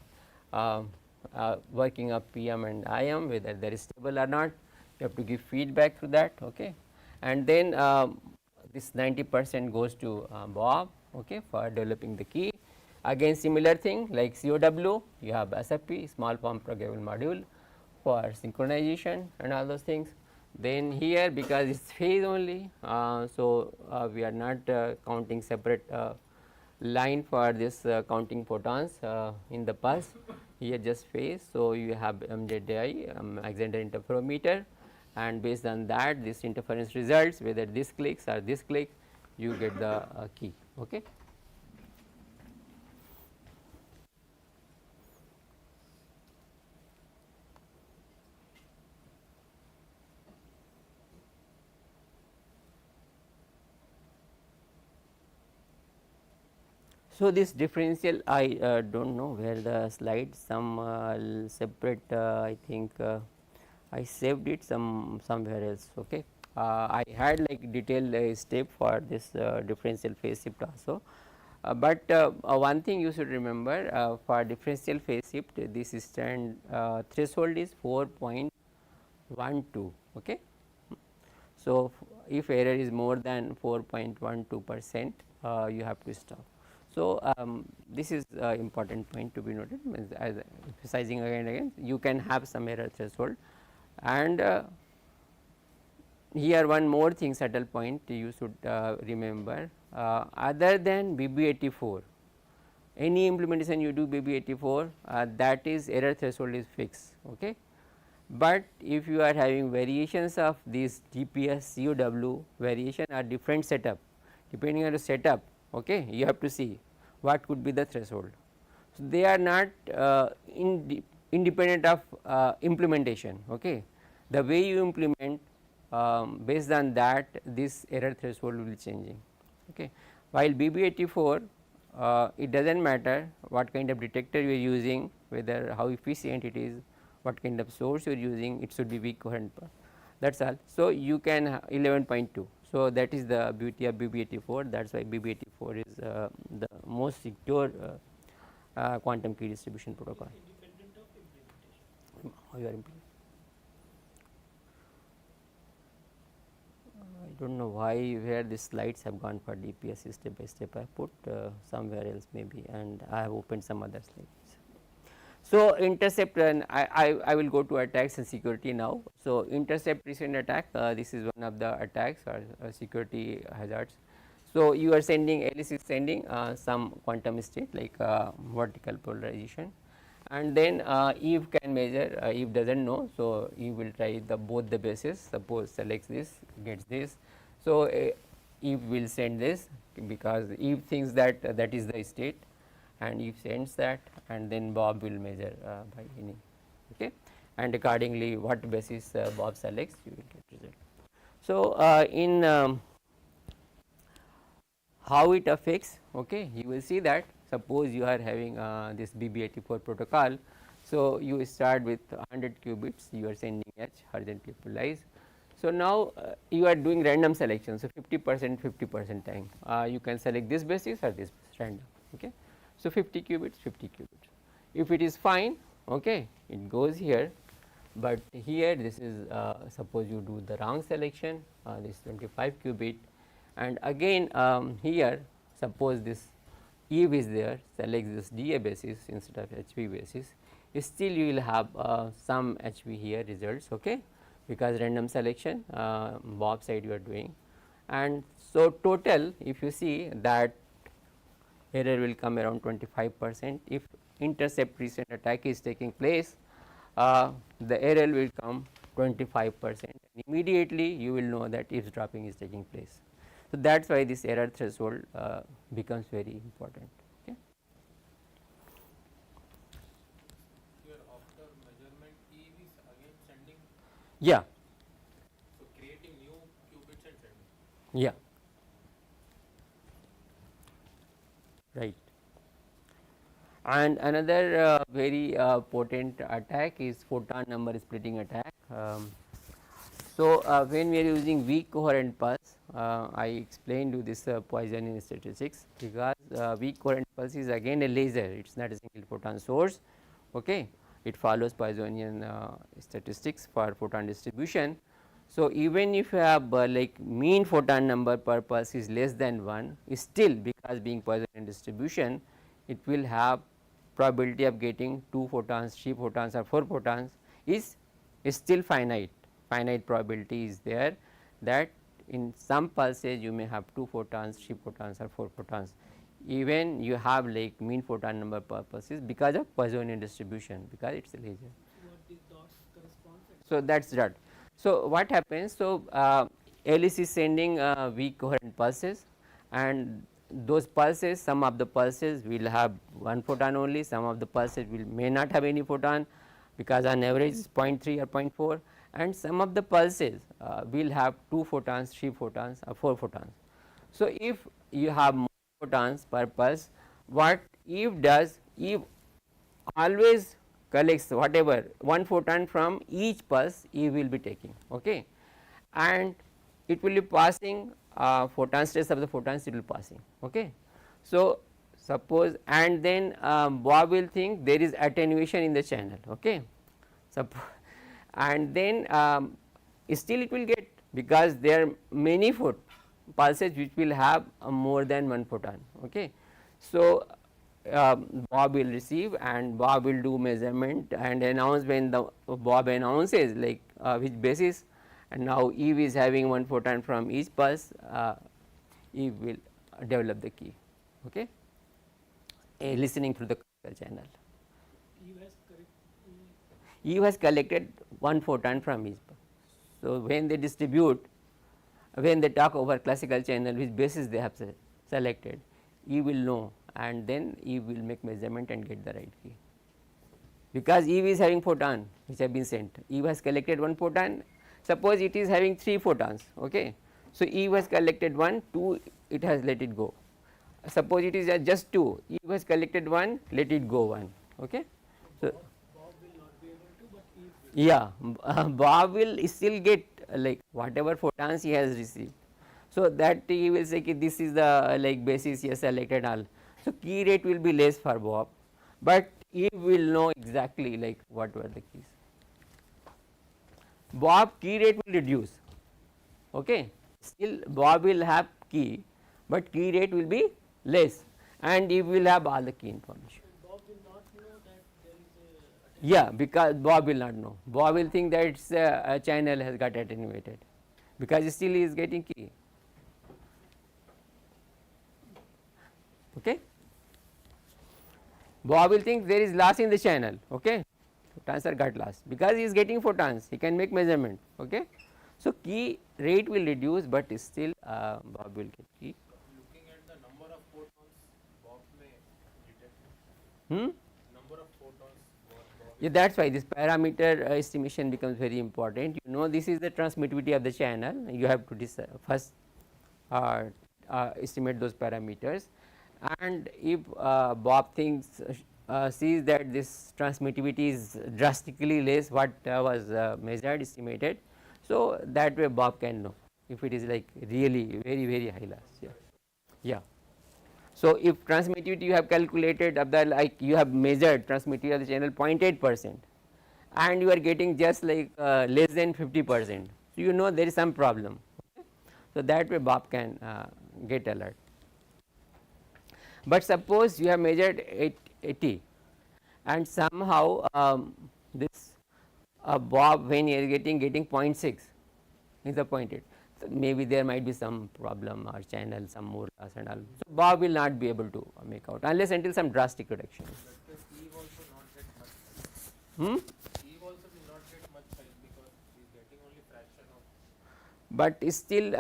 Working of PM and IM, whether there is stable or not, you have to give feedback to that, okay. And then this 90% goes to Bob, okay, for developing the key. Again similar thing like COW, you have SFP, small form programmable module, for synchronization and all those things. Then here, because it is phase only, so we are not counting separate line for this counting photons in the pulse, here just phase. So, you have MZI, Alexander interferometer, and based on that this interference results, whether this clicks or this clicks, you get the key, okay. So, this differential I do not know where the slide, some separate I think I saved it somewhere else, okay. I had like detailed step for this differential phase shift also, but one thing you should remember, for differential phase shift this stand threshold is 4.12, okay. So, if error is more than 4.12%, you have to stop. So, this is important point to be noted, as emphasizing again and again, you can have some error threshold. And here one more thing, subtle point you should remember, other than BB84, any implementation you do BB84, that is error threshold is fixed, okay. But if you are having variations of these DPS, COW variation or different setup, depending on the setup, okay, you have to see what could be the threshold. So, they are not independent of implementation, okay. The way you implement, based on that this error threshold will be changing, okay. While BB84 it does not matter what kind of detector you are using, whether how efficient it is, what kind of source you are using, it should be weak coherent, that is all. So, you can 11.2. So, that is the beauty of BB84, that is why BB84 is the most secure quantum key distribution protocol. Independent of implementation. How you are implementing? I do not know why where these slides have gone for DPS step by step, I put somewhere else maybe, and I have opened some other slides. So, intercept, and I will go to attacks and security now. So, intercept recent attack, this is one of the attacks or security hazards. So, you are sending Alice is sending some quantum state like vertical polarization, and then Eve can measure, Eve does not know. So, Eve will try the both the bases, suppose selects this, gets this. So, Eve will send this, because Eve thinks that that is the state, and Eve sends that, and then Bob will measure by any, okay, and accordingly what basis Bob selects, you will get result. So, in how it affects, okay, you will see that suppose you are having this BB84 protocol. So, you start with 100 qubits, you are sending H horizontally polarized. So, now you are doing random selection. So, 50% 50% time you can select this basis or this random, okay. So, 50 qubits 50 qubits, if it is fine, okay, it goes here, but here this is suppose you do the wrong selection, this 25 qubit, and again here suppose this Eve is there, select this DA basis instead of HV basis, still you will have some HV here results, okay, because random selection Bob side you are doing. And so, total if you see that error will come around 25%. If intercept recent attack is taking place, the error will come 25%, and immediately you will know that eavesdropping is taking place. So, that is why this error threshold becomes very important. Okay. Here after measurement Eve is again sending. Yeah. So creating new qubits and sending. Yeah. right. And another very potent attack is photon number splitting attack. So, when we are using weak coherent pulse, I explained you this Poisson in statistics, because weak coherent pulse is again a laser, it is not a single photon source. Okay. It follows Poissonian statistics for photon distribution. So, even if you have like mean photon number per pulse is less than 1, still because being Poissonian distribution, it will have probability of getting 2 photons, 3 photons or 4 photons is still finite probability is there, that in some pulses you may have 2 photons, 3 photons or 4 photons, even you have like mean photon number per pulses because of Poissonian distribution, because it is a laser. What these dots correspond to? So, that is that. So, what happens? So, LEC is sending weak coherent pulses, and those pulses, some of the pulses will have 1 photon only, some of the pulses will may not have any photon, because on average is 0.3 or 0.4, and some of the pulses will have 2 photons, 3 photons or 4 photons. So, if you have more photons per pulse, what Eve does, Eve always collects whatever 1 photon from each pulse Eve will be taking, okay, and it will be passing photon stress of the photons it will passing, okay. So, suppose, and then Bob will think there is attenuation in the channel, okay, and then still it will get, because there are many pulses which will have more than 1 photon, okay. So, Bob will receive and Bob will do measurement and announce, when the Bob announces like which basis, and now Eve is having 1 photon from each pulse, Eve will develop the key, okay, listening through the critical channel. You has correct. Eve has collected 1 photon from each pulse. So, when they distribute, when they talk over classical channel which basis they have selected, Eve will know, and then Eve will make measurement and get the right key, because Eve is having photon which have been sent. Eve has collected 1 photon, suppose it is having 3 photons, okay. So, Eve has collected 1, 2 it has let it go, suppose it is just 2, Eve has collected 1, let it go 1, okay. So, Bob will not be able to, but if yeah, Bob will still get like whatever photons he has received. So, that he will say this is the like basis he has selected all. So, key rate will be less for Bob, but he will know exactly like what were the keys. Bob key rate will reduce, okay. Still Bob will have key, but key rate will be less, and he will have all the key information. Bob will not know that there is a Yeah, because Bob will not know. Bob will think that it's a channel has got attenuated, because still he is getting key. Okay. Bob will think there is loss in the channel. Okay. Photons are got lost, because he is getting photons. He can make measurement. Okay. So, key rate will reduce, but still Bob will get key. Looking at the number of photons Bob may detect. Number of photons Bob Yeah, that is why this parameter estimation becomes very important. You know, this is the transmittivity of the channel. You have to first estimate those parameters, and if Bob thinks sees that this transmittivity is drastically less what was measured estimated, so that way Bob can know if it is like really very high loss. Yeah. Yeah. So, if transmittivity you have calculated of the like you have measured transmittivity of the channel 0.8% and you are getting just like less than 50%. So, you know there is some problem. Okay. So, that way Bob can get alert. But suppose you have measured 80 and somehow this Bob, when you are getting 0.6 is the 0.8. So, maybe there might be some problem or channel, some more loss and all. So, Bob will not be able to make out unless until some drastic reduction. But Eve also not get much. Eve also will not get much help because he is getting only fraction of. But still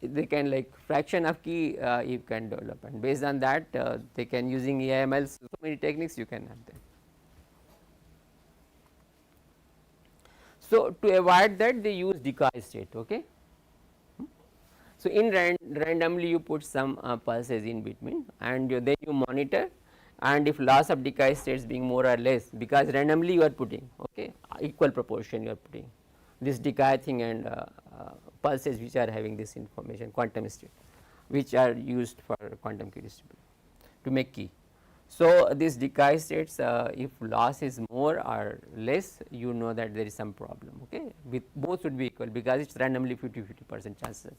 they can like fraction of key you can develop, and based on that they can using EIML, so many techniques you can have them. So, to avoid that they use decoy state. Okay. So, So, in randomly you put some pulses in between and then you monitor, and if loss of decay states being more or less, because randomly you are putting, okay, equal proportion you are putting this decay thing and pulses which are having this information quantum state, which are used for quantum key distribution to make key. So, this decay states if loss is more or less, you know that there is some problem, okay, with both should be equal because it is randomly 50% chances.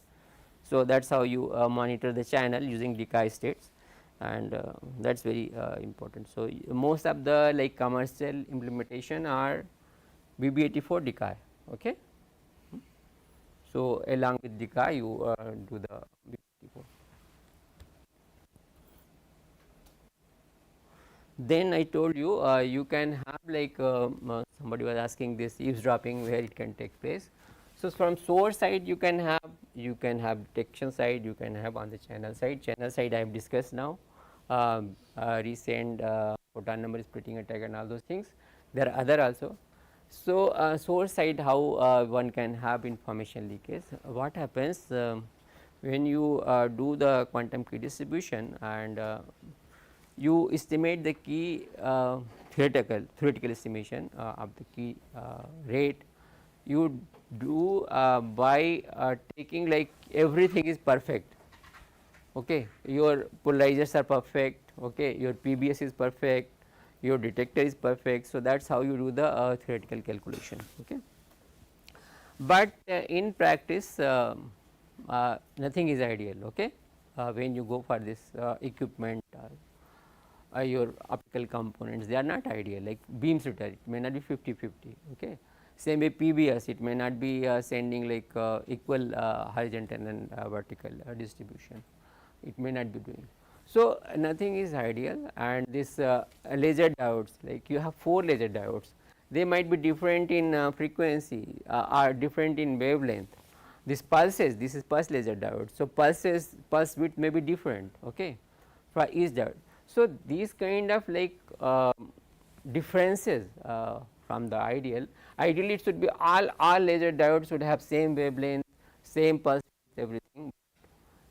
So, that is how you monitor the channel using decay states, and that is very important. So, most of the like commercial implementation are BB84 decay, okay. So, along with decay you do the BB84. Then I told you you can have like somebody was asking this eavesdropping where it can take place. So, from source side you can have detection side, you can have on the channel side. Channel side I have discussed now, recent photon number splitting attack and all those things. There are other also. So, source side how one can have information leakage. What happens when you do the quantum key distribution and you estimate the key theoretical estimation of the key rate, you do by taking like everything is perfect, okay, your polarizers are perfect, okay, your PBS is perfect, your detector is perfect. So, that is how you do the theoretical calculation, okay. But in practice nothing is ideal, okay, when you go for this equipment your optical components, they are not ideal, like beam splitter it may not be 50-50, okay. Same way PBS it may not be sending like equal horizontal and vertical distribution, it may not be doing. So, nothing is ideal, and this laser diodes, like you have 4 laser diodes, they might be different in frequency or different in wavelength. This pulses, this is pulse laser diode. So, pulse width may be different, okay, for each diode. So, these kind of like differences from the ideally it should be all laser diodes should have same wavelength, same pulse, everything.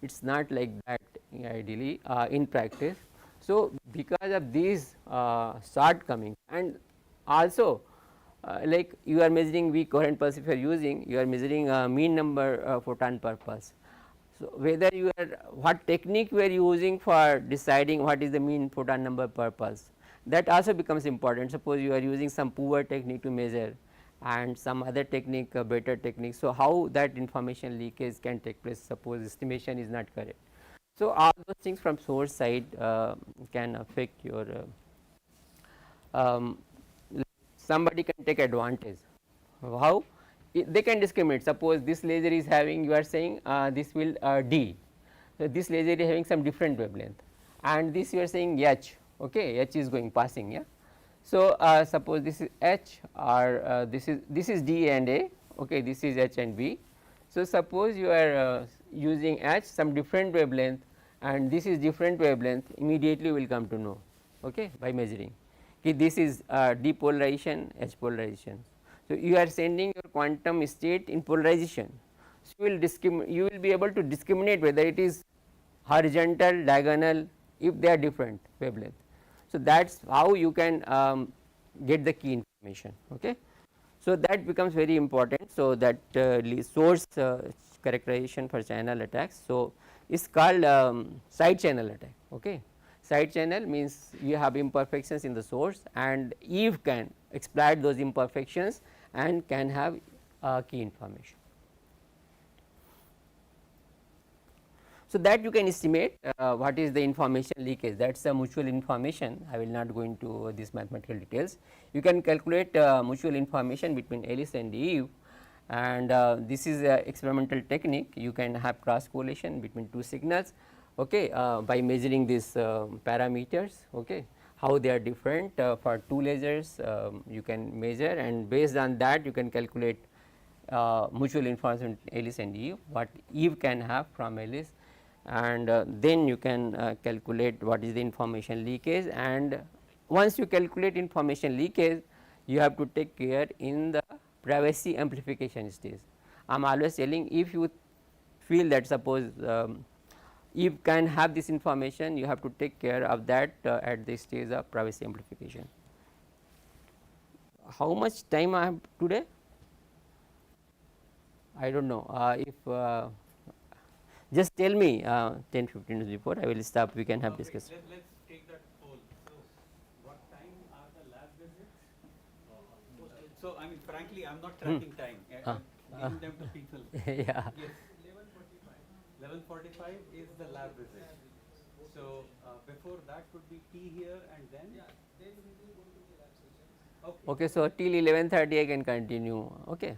It is not like that ideally in practice. So, because of these shortcomings, and also like you are measuring weak coherent pulse, if you are using, you are measuring mean number photon per pulse. So, whether you are what technique you are using for deciding what is the mean photon number per pulse, that also becomes important. Suppose you are using some poor technique to measure and some other technique better technique. So, how that information leakage can take place, suppose estimation is not correct. So, all those things from source side can affect your somebody can take advantage. How? They can discriminate. Suppose this laser is having, you are saying this will D. So, this laser is having some different wavelength, and this you are saying H, okay, H is going passing, yeah. So, suppose this is H or this is D and A, okay, this is H and B. So, suppose you are using H some different wavelength and this is different wavelength, immediately will come to know, okay, by measuring. Okay, this is depolarization, H polarization. So, you are sending your quantum state in polarization. So, you will be able to discriminate whether it is horizontal, diagonal, if they are different wavelength. So, that is how you can get the key information, okay. So, that becomes very important. So, that source characterization for channel attacks. So, is called side channel attack, okay. Side channel means you have imperfections in the source and Eve can exploit those imperfections and can have key information. So, that you can estimate what is the information leakage, that is a mutual information. I will not go into these mathematical details. You can calculate mutual information between Alice and Eve, and this is a experimental technique. You can have cross correlation between two signals, okay, by measuring these parameters, okay, how they are different for two lasers you can measure, and based on that you can calculate mutual information Alice and Eve, what Eve can have from Alice, and then you can calculate what is the information leakage. And once you calculate information leakage, you have to take care in the privacy amplification stage. I am always telling, if you feel that suppose you can have this information, you have to take care of that at the stage of privacy amplification. How much time I have today? I do not know. If just tell me 10-15 minutes before, I will stop. We can have Okay, discussion. let's take that poll. So, what time are the lab visits? So, I mean, frankly, I'm not tracking time. I'm giving them to people. Yeah. Yes. 11:45 is the lab visit. So, before that would be tea here and then? Then we will go to the lab sessions. Okay. Okay, so till 11:30 I can continue. Okay,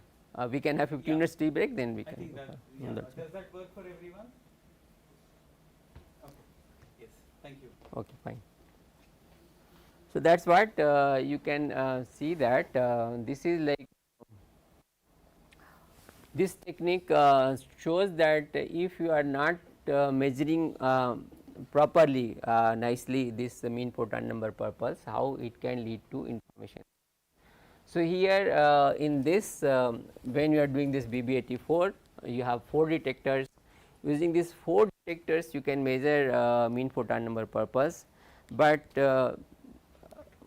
we can have 15 Yeah. minutes tea break, then we I can. think go that, for- yeah, that's does that work for everyone? Okay, yes, thank you. okay, fine. So that's what you can see that this is like this technique shows that if you are not measuring properly nicely this mean photon number purpose, how it can lead to information. So here in this when you are doing this BB84, you have 4 detectors. Using these 4 detectors you can measure mean photon number purpose, but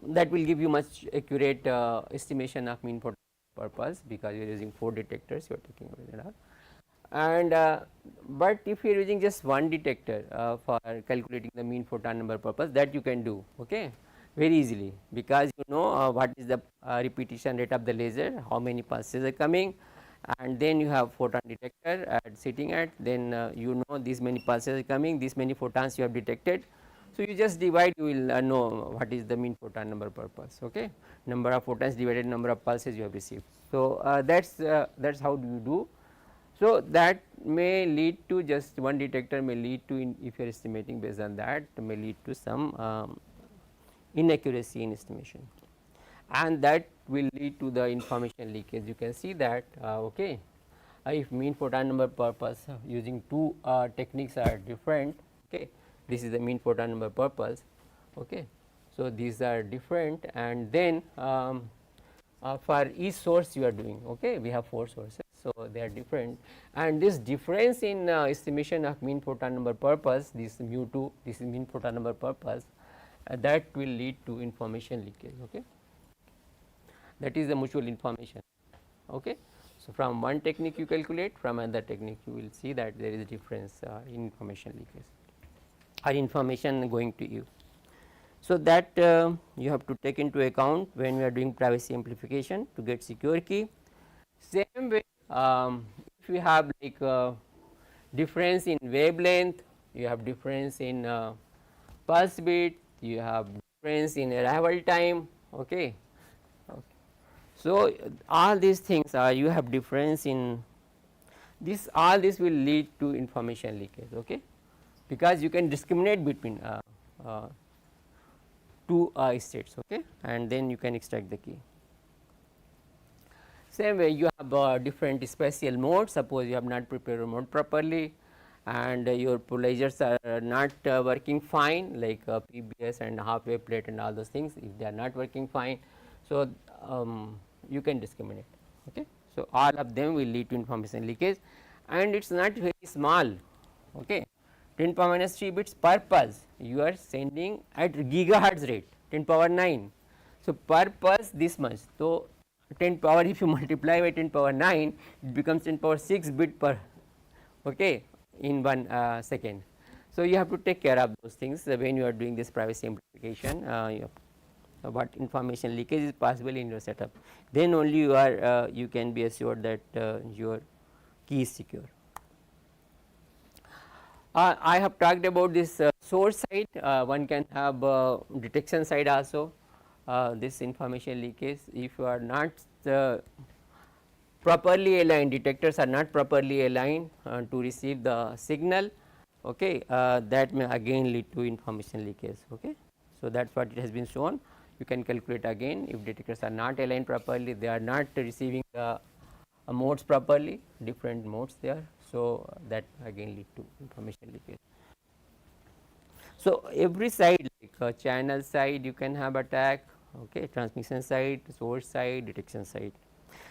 that will give you much accurate estimation of mean photon purpose, because you are using 4 detectors, you are taking away that all. And but if you are using just one detector for calculating the mean photon number purpose, that you can do, okay, very easily, because you know what is the repetition rate of the laser, how many pulses are coming, and then you have photon detector at sitting at, then you know these many pulses are coming, these many photons you have detected. So you just divide, you will know what is the mean photon number purpose, okay, number of photons divided number of pulses you have received. So that's how do you do. So that may lead to just one detector may lead to, if you are estimating based on that, may lead to some inaccuracy in estimation, and that will lead to the information leakage. You can see that okay, if mean photon number purpose using 2 techniques are different, okay, this is the mean photon number purpose, okay. So these are different, and then for each source you are doing, okay, we have 4 sources, so they are different, and this difference in estimation of mean photon number purpose, this mu2, this is mean photon number purpose, that will lead to information leakage, okay. That is the mutual information, okay. So from one technique you calculate, from another technique you will see that there is a difference in information leakage or information going to you. So that you have to take into account when we are doing privacy amplification to get secure key. Same way, if you have like difference in wavelength, you have difference in pulse width, you have difference in arrival time, okay. So all these things are, you have difference in this, all this will lead to information leakage, okay, because you can discriminate between 2 states, okay, and then you can extract the key. Same way you have different spatial modes, suppose you have not prepared your mode properly and your polarizers are not working fine, like PBS and half wave plate and all those things, if they are not working fine, so you can discriminate, okay. So all of them will lead to information leakage, and it is not very small, okay, 10 power minus 3 bits per pulse you are sending at gigahertz rate, 10 power 9. So per pulse this much, so 10 power, if you multiply by 10 power 9, it becomes 10 power 6 bit per, okay, in 1 second. So you have to take care of those things when you are doing this privacy amplification. What information leakage is possible in your setup, then only you are you can be assured that your key is secure. I have talked about this source side, one can have detection side also. This information leakage, if you are not properly aligned, detectors are not properly aligned to receive the signal, okay, that may again lead to information leakage, okay. So that's what it has been shown. You can calculate again, if detectors are not aligned properly, they are not receiving the modes properly, different modes there, so that again lead to information leakage. So every side, like channel side you can have attack, okay, transmission side, source side, detection side.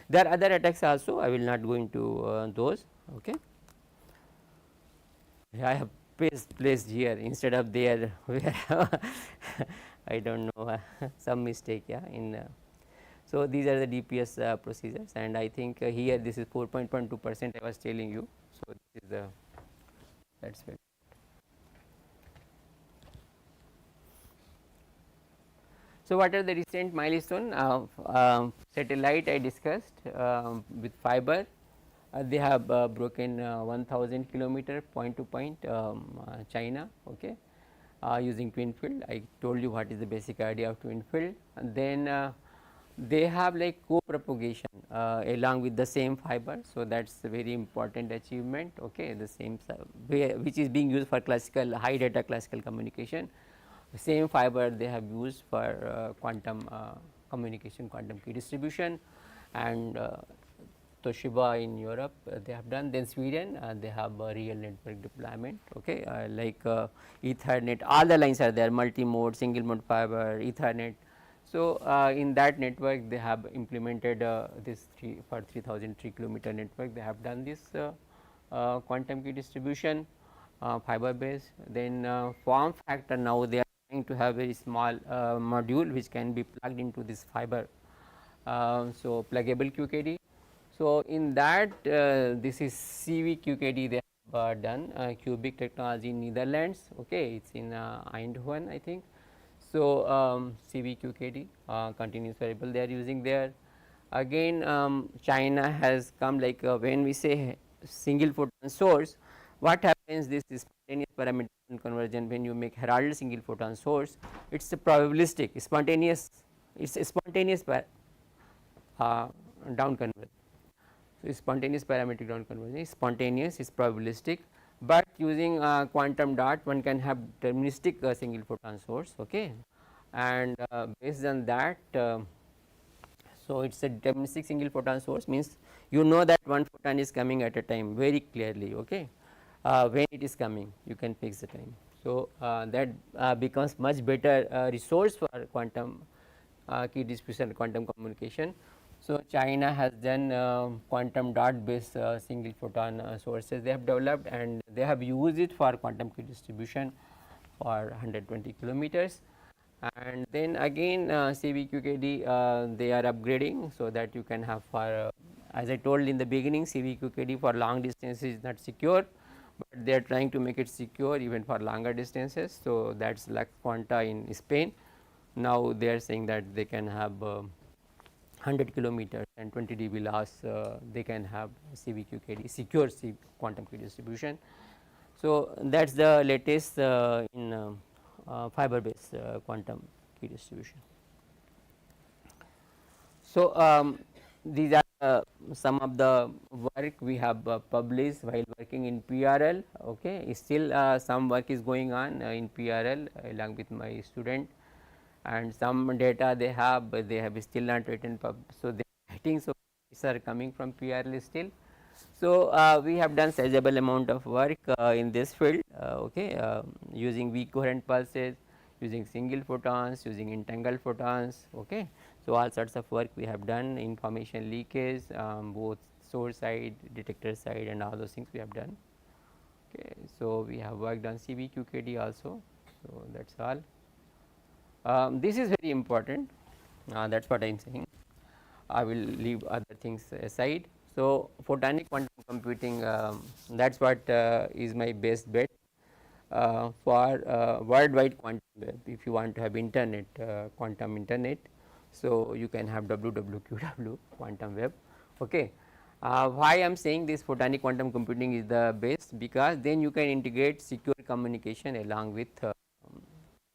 There are other attacks also, I will not go into those, okay. I have placed here instead of there where I don't know some mistake, yeah, in so these are the DPS procedures, and I think here this is 4.12% I was telling you. So this is the, that's it. So what are the recent milestone? Satellite I discussed with fiber. They have broken 1000 kilometer point to point China, okay, using twin field. I told you what is the basic idea of twin field. And then they have like co-propagation along with the same fiber. So that's a very important achievement, okay, the same which is being used for classical high data classical communication. The same fiber they have used for quantum communication, quantum key distribution, and Toshiba in Europe they have done. Then Sweden they have a real network deployment, okay, like Ethernet, all the lines are there, multi-mode, single mode fiber, Ethernet. So in that network they have implemented this for 3003 kilometer network they have done this quantum key distribution fiber base. Then form factor, now they are trying to have very small module which can be plugged into this fiber, so pluggable QKD. So in that this is CVQKD they have done, cubic technology in Netherlands, okay, it's in Eindhoven I think. So CVQKD continuous variable they are using there. Again China has come, like when we say single photon source, what happens, this is spontaneous parametric conversion. When you make Herald single photon source, it's a probabilistic spontaneous, it's a spontaneous down conversion. So spontaneous parametric down conversion is spontaneous, is probabilistic, but using quantum dot one can have deterministic single photon source, okay, and based on that so it's a deterministic single photon source, means you know that one photon is coming at a time very clearly, okay, when it is coming you can fix the time. So that becomes much better resource for quantum key distribution, quantum communication. So China has done quantum dot based single photon sources they have developed, and they have used it for quantum key distribution for 120 kilometers. And then again CVQKD they are upgrading, so that you can have for as I told in the beginning, CVQKD for long distance is not secure, but they are trying to make it secure even for longer distances. So that's Lux Quanta in Spain. Now they are saying that they can have 100 kilometers and 20 dB loss, they can have CVQKD, secure quantum key distribution. So that's the latest in fiber based quantum key distribution. So these are some of the work we have published while working in PRL, okay. Still some work is going on in PRL along with my student, and some data they have still not written so they are writing, so these are coming from PRL still. So we have done sizable amount of work in this field, okay, using weak coherent pulses, using single photons, using entangled photons, okay. So all sorts of work we have done, information leakage, both source side, detector side, and all those things we have done, okay. So we have worked on CVQKD also, so that's all. This is very important, that's what I am saying. I will leave other things aside. So photonic quantum computing, that's what is my best bet for worldwide quantum web. If you want to have internet, quantum internet, so you can have WWQW quantum web, okay. Why I am saying this photonic quantum computing is the best, because then you can integrate secure communication along with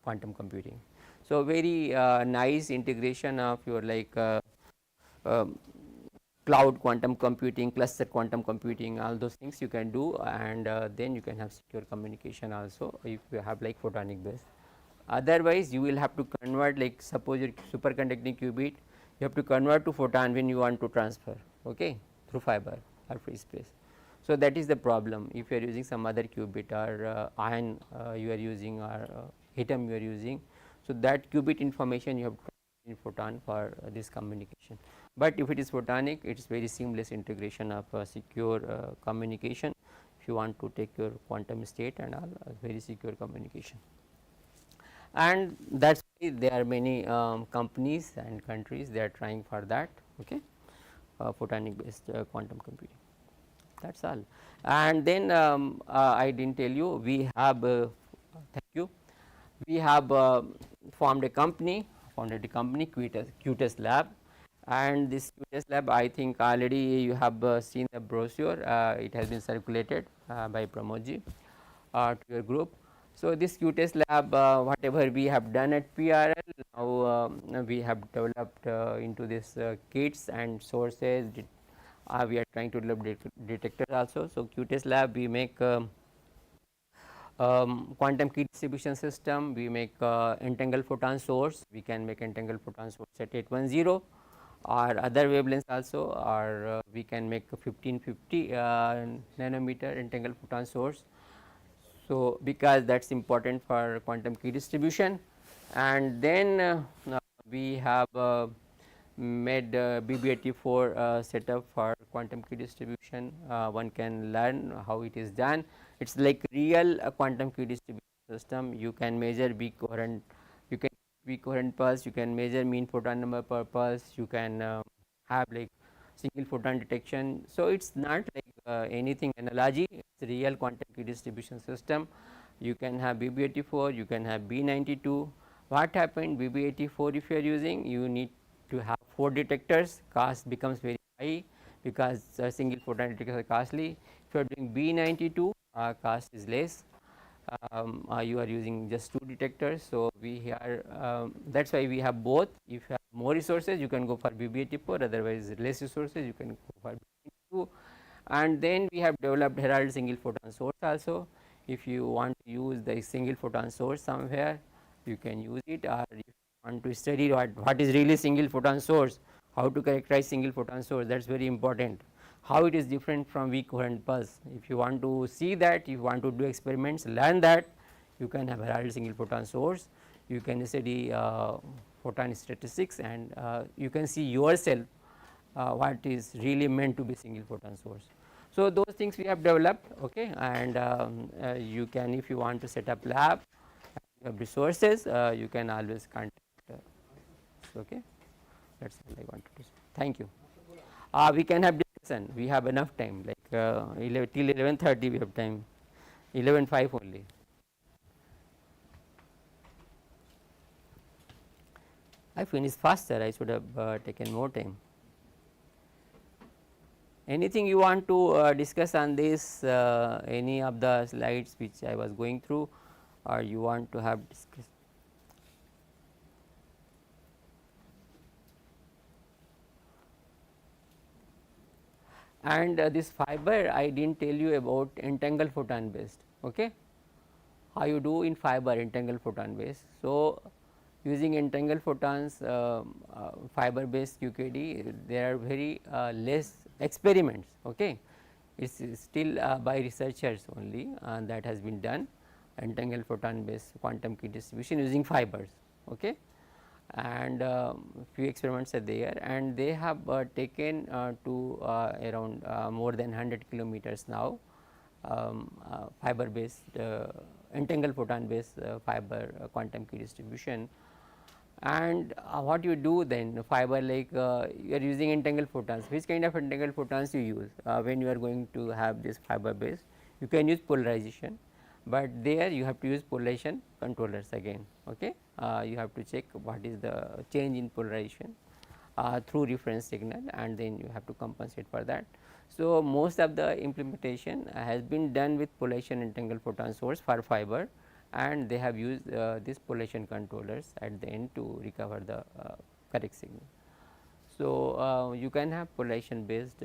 quantum computing. So very nice integration of your like um, cloud quantum computing, cluster quantum computing, all those things you can do, and then you can have secure communication also if you have like photonic base. Otherwise you will have to convert, like suppose your superconducting qubit, you have to convert to photon when you want to transfer, okay, through fiber or free space. So that is the problem if you are using some other qubit or ion you are using, or atom you are using. So that qubit information you have to in photon for this communication. But if it is photonic, it is very seamless integration of secure communication. if you want to take your quantum state and all, very secure communication. And that is why there are many companies and countries they are trying for that, okay, photonic based quantum computing. That is all. And then I did not tell you, we have thank you, we have formed a company, QTES Lab, and this QTES Lab, I think already you have seen the brochure, it has been circulated by Pramodji to your group. So, this QTES Lab, whatever we have done at PRL, now we have developed into this kits and sources. We are trying to develop detectors also. So, QTES Lab, we make quantum key distribution system, we make entangled photon source, we can make entangled photon source at 810 or other wavelengths also, or we can make 1550 nanometer entangled photon source. So, because that is important for quantum key distribution. And then we have made BB84 setup for quantum key distribution. One can learn how it is done. It is like real quantum key distribution system. You can measure weak coherent, you can weak coherent pulse, you can measure mean photon number per pulse, you can have like single photon detection. So, it is not like anything analogy, it is real quantum key distribution system. You can have BB84, you can have B92. What happened, BB84 if you are using, you need to have 4 detectors, cost becomes very high because single photon detectors are costly. If you are doing B92, cost is less. You are using just 2 detectors. So, we are that is why we have both. If you have more resources, you can go for BB84, otherwise less resources, you can go for BB82. And then we have developed Herald single photon source also. If you want to use the single photon source somewhere, you can use it, or if you want to study what is really single photon source, how to characterize single photon source, that is very important, how it is different from weak coherent pulse. If you want to see that, if you want to do experiments, learn that, you can have Herald single photon source, you can study photon statistics, and you can see yourself what is really meant to be single photon source. So, those things we have developed, okay, and you can, if you want to set up lab, you have resources, you can always contact us, okay. That is all I wanted to say. Thank you. We can have discussion, we have enough time, like 11 till 11:30 we have time, 11:05 only. I finished faster, I should have taken more time. Anything you want to discuss on this, any of the slides which I was going through, or you want to have discuss? And this fiber, I did not tell you about entangled photon based, okay, how you do in fiber entangled photon based. So, using entangled photons fiber based QKD, there are very less experiments, okay. It is still by researchers only that has been done, entangled photon based quantum key distribution using fibers, okay. And few experiments are there, and they have taken to around more than 100 kilometers now, fiber based entangled photon based fiber quantum key distribution. And what you do then, fiber, like you are using entangled photons. Which kind of entangled photons you use when you are going to have this fiber based? You can use polarization, but there you have to use polarization controllers again, okay. You have to check what is the change in polarization through reference signal, and then you have to compensate for that. So, most of the implementation has been done with polarization entangled photon source for fiber, and they have used these polarization controllers at the end to recover the correct signal. So, you can have polarization based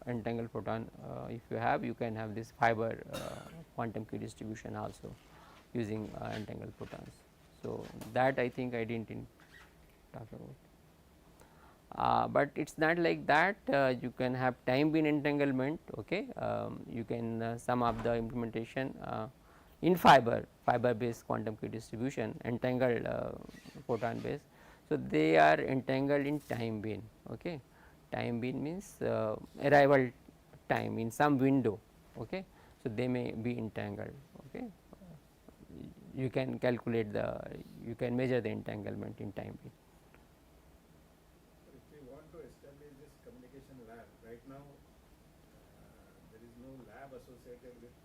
entangled photon, if you have, you can have this fiber quantum key distribution also using entangled photons. So, that I think I did not talk about. But it is not like that, you can have time beam entanglement, okay. You can some of the implementation in fiber based quantum key distribution, entangled photon based. So, they are entangled in time beam, okay. Time beam means arrival time in some window, okay. So, they may be entangled. Okay. You can calculate you can measure the entanglement in time being. If we want to establish this communication lab, right now there is no lab associated with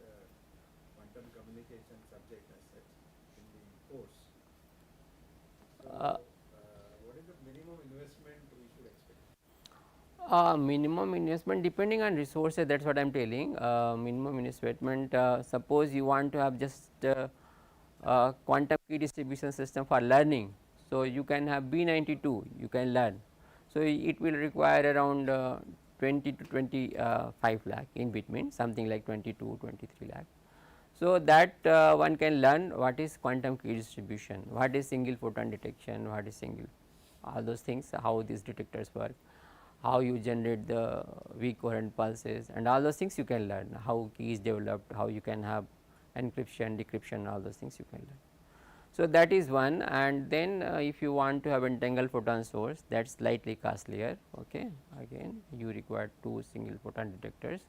quantum communication subject as such in the course. So, what is the minimum investment we should expect? Minimum investment depending on resources, that is what I am telling. Minimum investment, suppose you want to have just quantum key distribution system for learning. So, you can have B92, you can learn. So, it will require around 20 to 25 lakh in between, something like 22, 23 lakh. So, that one can learn what is quantum key distribution, what is single photon detection, what is single, all those things, how these detectors work, how you generate the weak coherent pulses, and all those things you can learn, how key is developed, how you can have encryption, decryption, all those things you can learn. So, that is one, and then if you want to have entangled photon source, that is slightly costlier. Okay. Again you require 2 single photon detectors,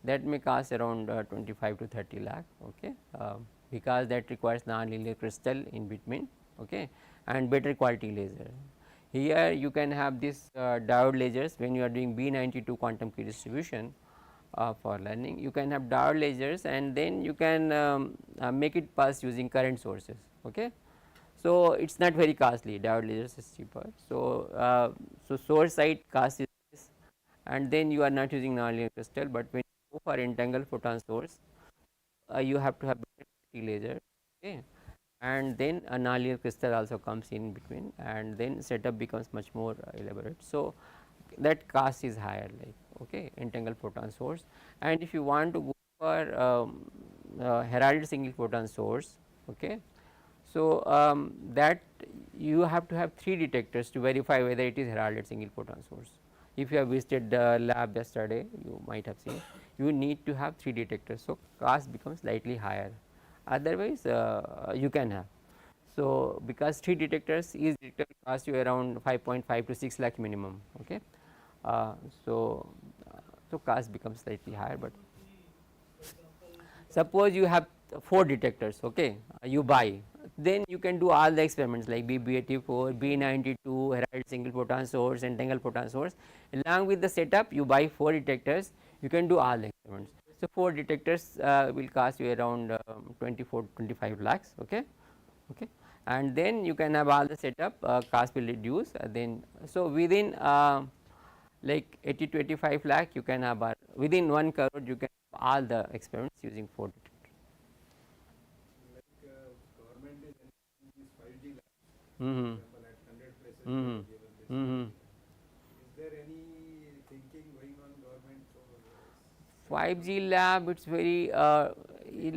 that may cost around 25 to 30 lakh. Okay. Because that requires non-linear crystal in between, okay, and better quality laser. Here you can have this diode lasers when you are doing B92 quantum key distribution for learning. You can have diode lasers, and then you can make it pulse using current sources. Okay. So, it is not very costly, diode lasers is cheaper. So, so source side cost is this, and then you are not using nonlinear crystal, but when you go for entangled photon source, you have to have better laser. Okay. And then a nonlinear crystal also comes in between, and then setup becomes much more elaborate. So, that cost is higher, like, okay, entangled photon source. And if you want to go for heralded single photon source, okay, so that you have to have 3 detectors to verify whether it is heralded single photon source. If you have visited the lab yesterday, you might have seen, you need to have 3 detectors. So, cost becomes slightly higher, otherwise you can have. So, because 3 detectors, each detector cost you around 5.5 to 6 lakh minimum. Okay. uh, so so cost becomes slightly higher, but suppose you have 4 detectors, okay, you buy, then you can do all the experiments like BB84, B92, herald single photon source, entangled photon source. Along with the setup, you buy 4 detectors, you can do all the experiments. So, 4 detectors will cost you around 24 25 lakhs. Okay. Okay. And then you can have all the setup, cost will reduce, then so within like 80 to 85 lakh you can have within 1 crore you can have all the experiments using 4 detectors. Like government is encouraging these 5G labs, Mm-hmm. for example, at 100 places they Mm-hmm. have given this 5G Mm-hmm. lab. Is there any thinking going on government for 5G lab, it's very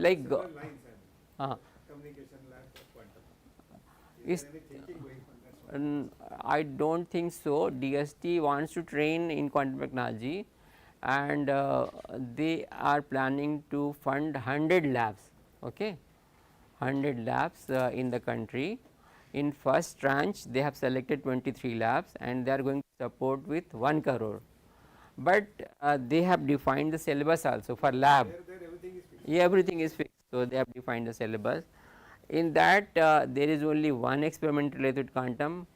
like similar lines, I mean, uh, communication lab for quantum? is Is there any thinking going on? That's what I do not think so. DST wants to train in quantum technology, and they are planning to fund 100 labs. Okay. 100 labs in the country. In first tranche they have selected 23 labs, and they are going to support with 1 crore, but they have defined the syllabus also for lab. there everything is fixed. Yeah, everything is fixed. So, they have defined the syllabus. In that there is only one experiment related quantum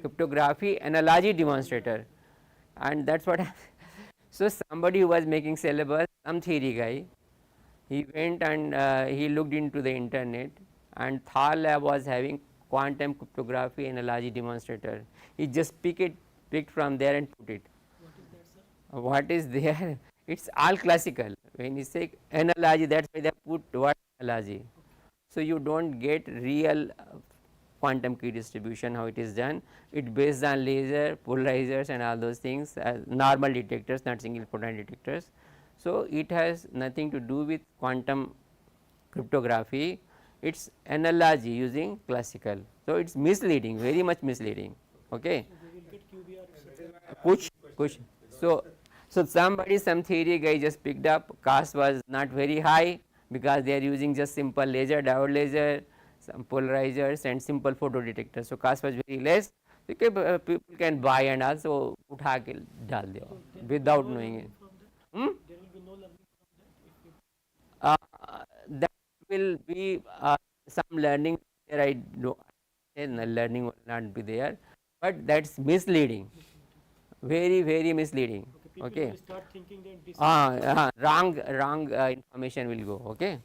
cryptography analogy demonstrator, and that is what so somebody who was making syllabus, some theory guy, he went and he looked into the internet, and Thar lab was having quantum cryptography analogy demonstrator. He just picked from there and put it. What is there? It's all classical. When you say analogy, that's why they put what analogy. So, you do not get real quantum key distribution, how it is done. It based on laser, polarizers, and all those things, normal detectors, not single photon detectors. So, it has nothing to do with quantum cryptography, it is analogy using classical. So, it is misleading, very much misleading. Okay. They will get QBR, etc. Kuch. So, somebody, some theory guy just picked up, cost was not very high because they are using just simple laser, diode laser, some polarizers and simple photo detector. So, cost was very less. Okay, people can buy and also utha ke dal diya So there will be without no knowing learning it. from that. Hmm? There will be no learning from that if uh, that will be some learning there. I do say learning will not be there, but that's misleading, very misleading. Okay, people Okay, will start thinking that this is wrong information will go. Okay,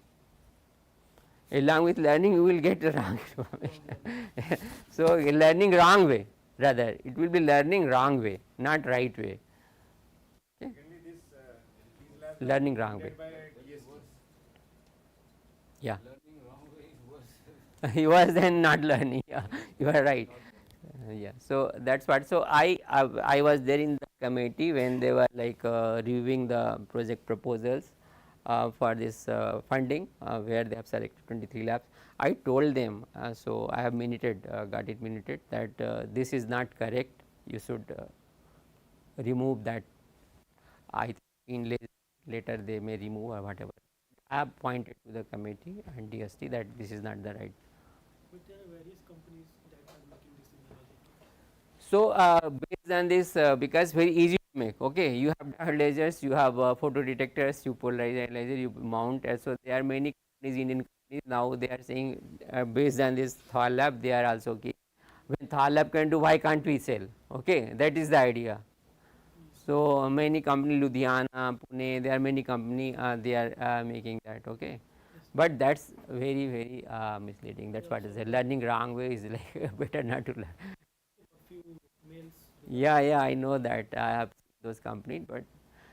along with learning you will get wrong information. So learning wrong way, rather it will be learning wrong way, not right way. Okay, Secondly, these labs are learning wrong way. funded by DST. Yeah. Learning wrong way is worse. He was then not learning. Yeah, you are right. Yeah, so that's what. So I was there in the committee when they were like reviewing the project proposals for this funding where they have selected 23 labs. I told them, so I have minuted, got it minuted, that this is not correct. You should remove that. I think in later they may remove or whatever. I have pointed to the committee and DST that this is not the right. but there are various companies that are making this in India. So based on this, because very easy to make. Okay, you have diode lasers, you have photo detectors, you polarize analyzer, you mount. So there are many companies, Indian companies now they are saying based on this Thor lab, they are also okay. When Thor lab can do, why can't we sell? Okay, that is the idea. So many company, Ludhiana, Pune, there are many company they are making that. Okay, but that's very misleading. That's what is learning wrong way is like better not to learn. A few mails. Yeah, I know that. I have seen those companies, but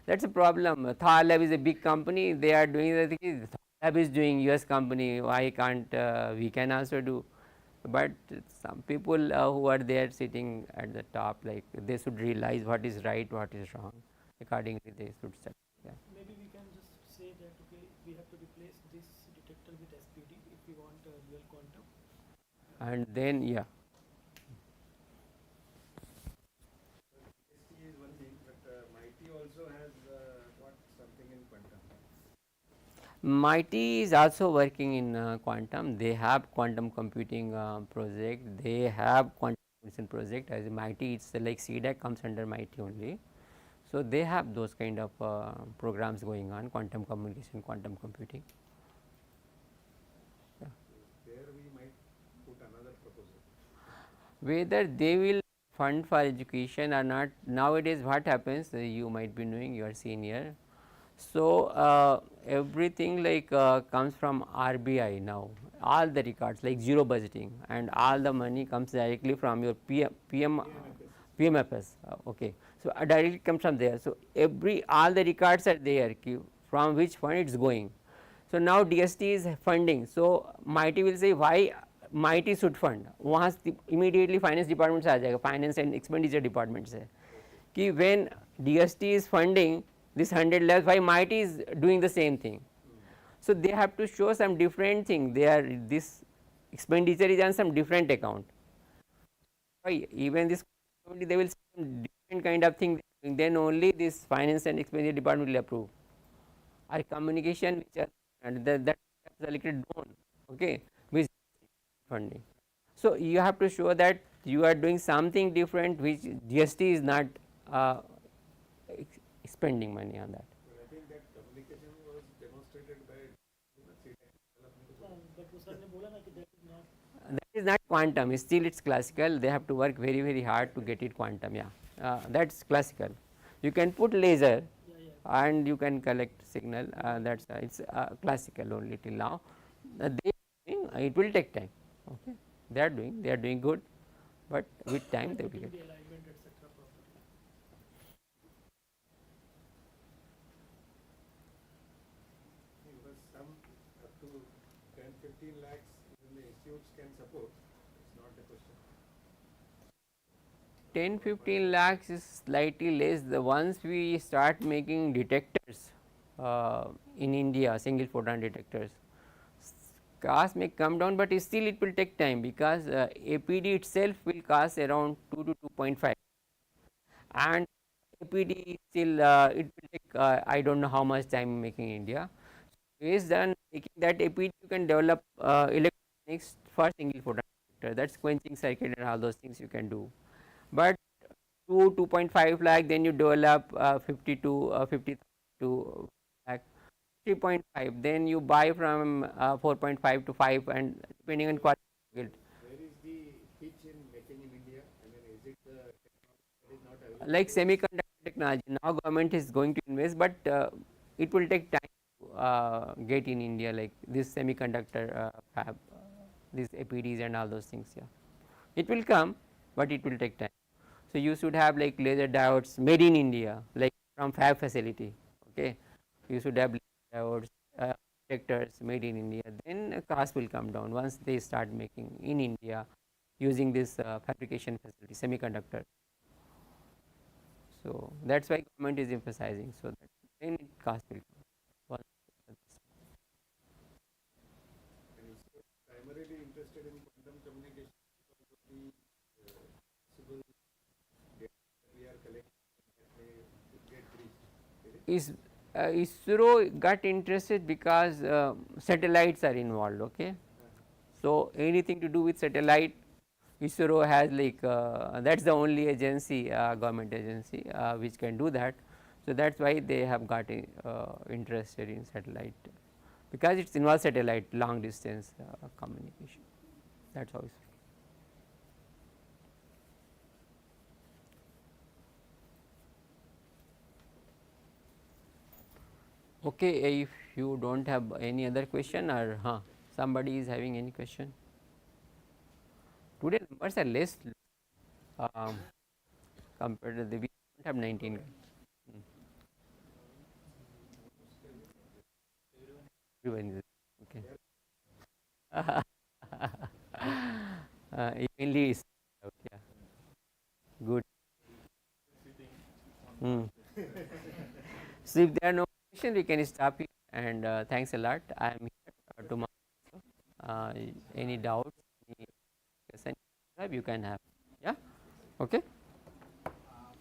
that's a problem. Thar Lab is a big company. They are doing the thing. Thar Lab is doing US company. Why can't we can also do? But some people who are there sitting at the top, like they should realize what is right, what is wrong. Accordingly, they should start. Yeah. Maybe we can just say that okay, we have to replace this detector with SPD if we want a real quantum. And then yeah, DST is one thing, but MIT also has got something in quantum. MIT is also working in quantum. They have quantum computing project. They have quantum computation project. As MIT, it's like CDAC comes under MIT only. So they have those kind of programs going on, quantum communication, quantum computing. Yeah. There we might put another proposal. Whether they will fund for education or not, nowadays what happens, you might be knowing, you are senior. So everything like comes from RBI now, all the records like zero budgeting and all the money comes directly from your PMFS. Okay, so directly comes from there. So all the records are there from which fund it's going. So now DST is funding. So MIT will say why MIT should fund. वहाँ immediately finance department से आ जाएगा, finance and expenditure department से कि when DST is funding this 100 labs, why MIT is doing the same thing. So they have to show some different thing. They are this expenditure is on some different account. Why even this they will see some different kind of thing. Then only this finance and expenditure department will approve. Our communication which are and that selected don't. Okay, which funding. So you have to show that you are doing something different which GST is not spending money on that. But I think that communication was demonstrated by But वो sir ने बोला ना कि that is not. That is not quantum, still it's classical. They have to work very hard to get it quantum. Yeah, that's classical. You can put laser and you can collect signal. That's it's classical only till now. It will take time. Okay, they are doing good, but with time they will Putting get. the alignment etc. properly. because some up to 10-15 lakhs even the institutes can support. It's not a question. 10-15 lakhs is slightly less. The once we start making detectors in India, single photon detectors, cost may come down, but still it will take time because APD itself will cost around 2 to 2.5, and APD still it will take I don't know how much time making in India. Based on making that APD, you can develop electronics for single photon detector. That's quenching circuit and all those things you can do. But 2.5 lakh, then you develop 50 to 50 to lakh. 3.5, then you buy from 4.5 to 5, and depending on quality. Where is the hitch in making in India? I mean, is it the technology that is not available? Like semiconductor technology, now government is going to invest, but it will take time to get in India, like this semiconductor fab, these APDs and all those things. Yeah, it will come, but it will take time. So you should have like laser diodes made in India, like from fab facility. Okay, you should have laser diodes, detectors made in India. Then cost will come down once they start making in India using this fabrication facility, semiconductor. So that's why government is emphasizing, so that then it cost will come. And ISRO is primarily interested in quantum communication because of the possible data that we are collecting that may could get breached. Is it? ISRO got interested because satellites are involved. Okay, so anything to do with satellite, ISRO has like that's the only agency, government agency which can do that. So that's why they have got interested in satellite, because it's involves satellite long distance communication. That's how. Okay, if you don't have any other question, or somebody is having any question. Today numbers are less um, compared to the, we don't have 19. Everyone is okay. Evenly is out, yeah. Good. So if there are no questions, we can stop here, and thanks a lot. I am here tomorrow. Any doubts, any question you can have. Yeah. Okay.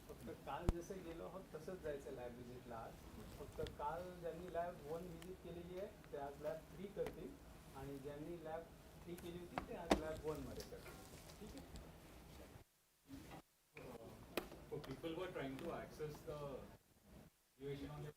फक्त काल जसं गेलो आहोत तसंच जायचं lab व्हिजिटला आज. फक्त काल ज्यांनी लॅब 1 व्हिजिट केलेली आहे ते आज लॅब 3 करतील, आणि ज्यांनी लॅब 3 केली होती ते आज लॅब 1 मध्ये करतील. ठीक आहे. For people who are trying to access the evaluation on the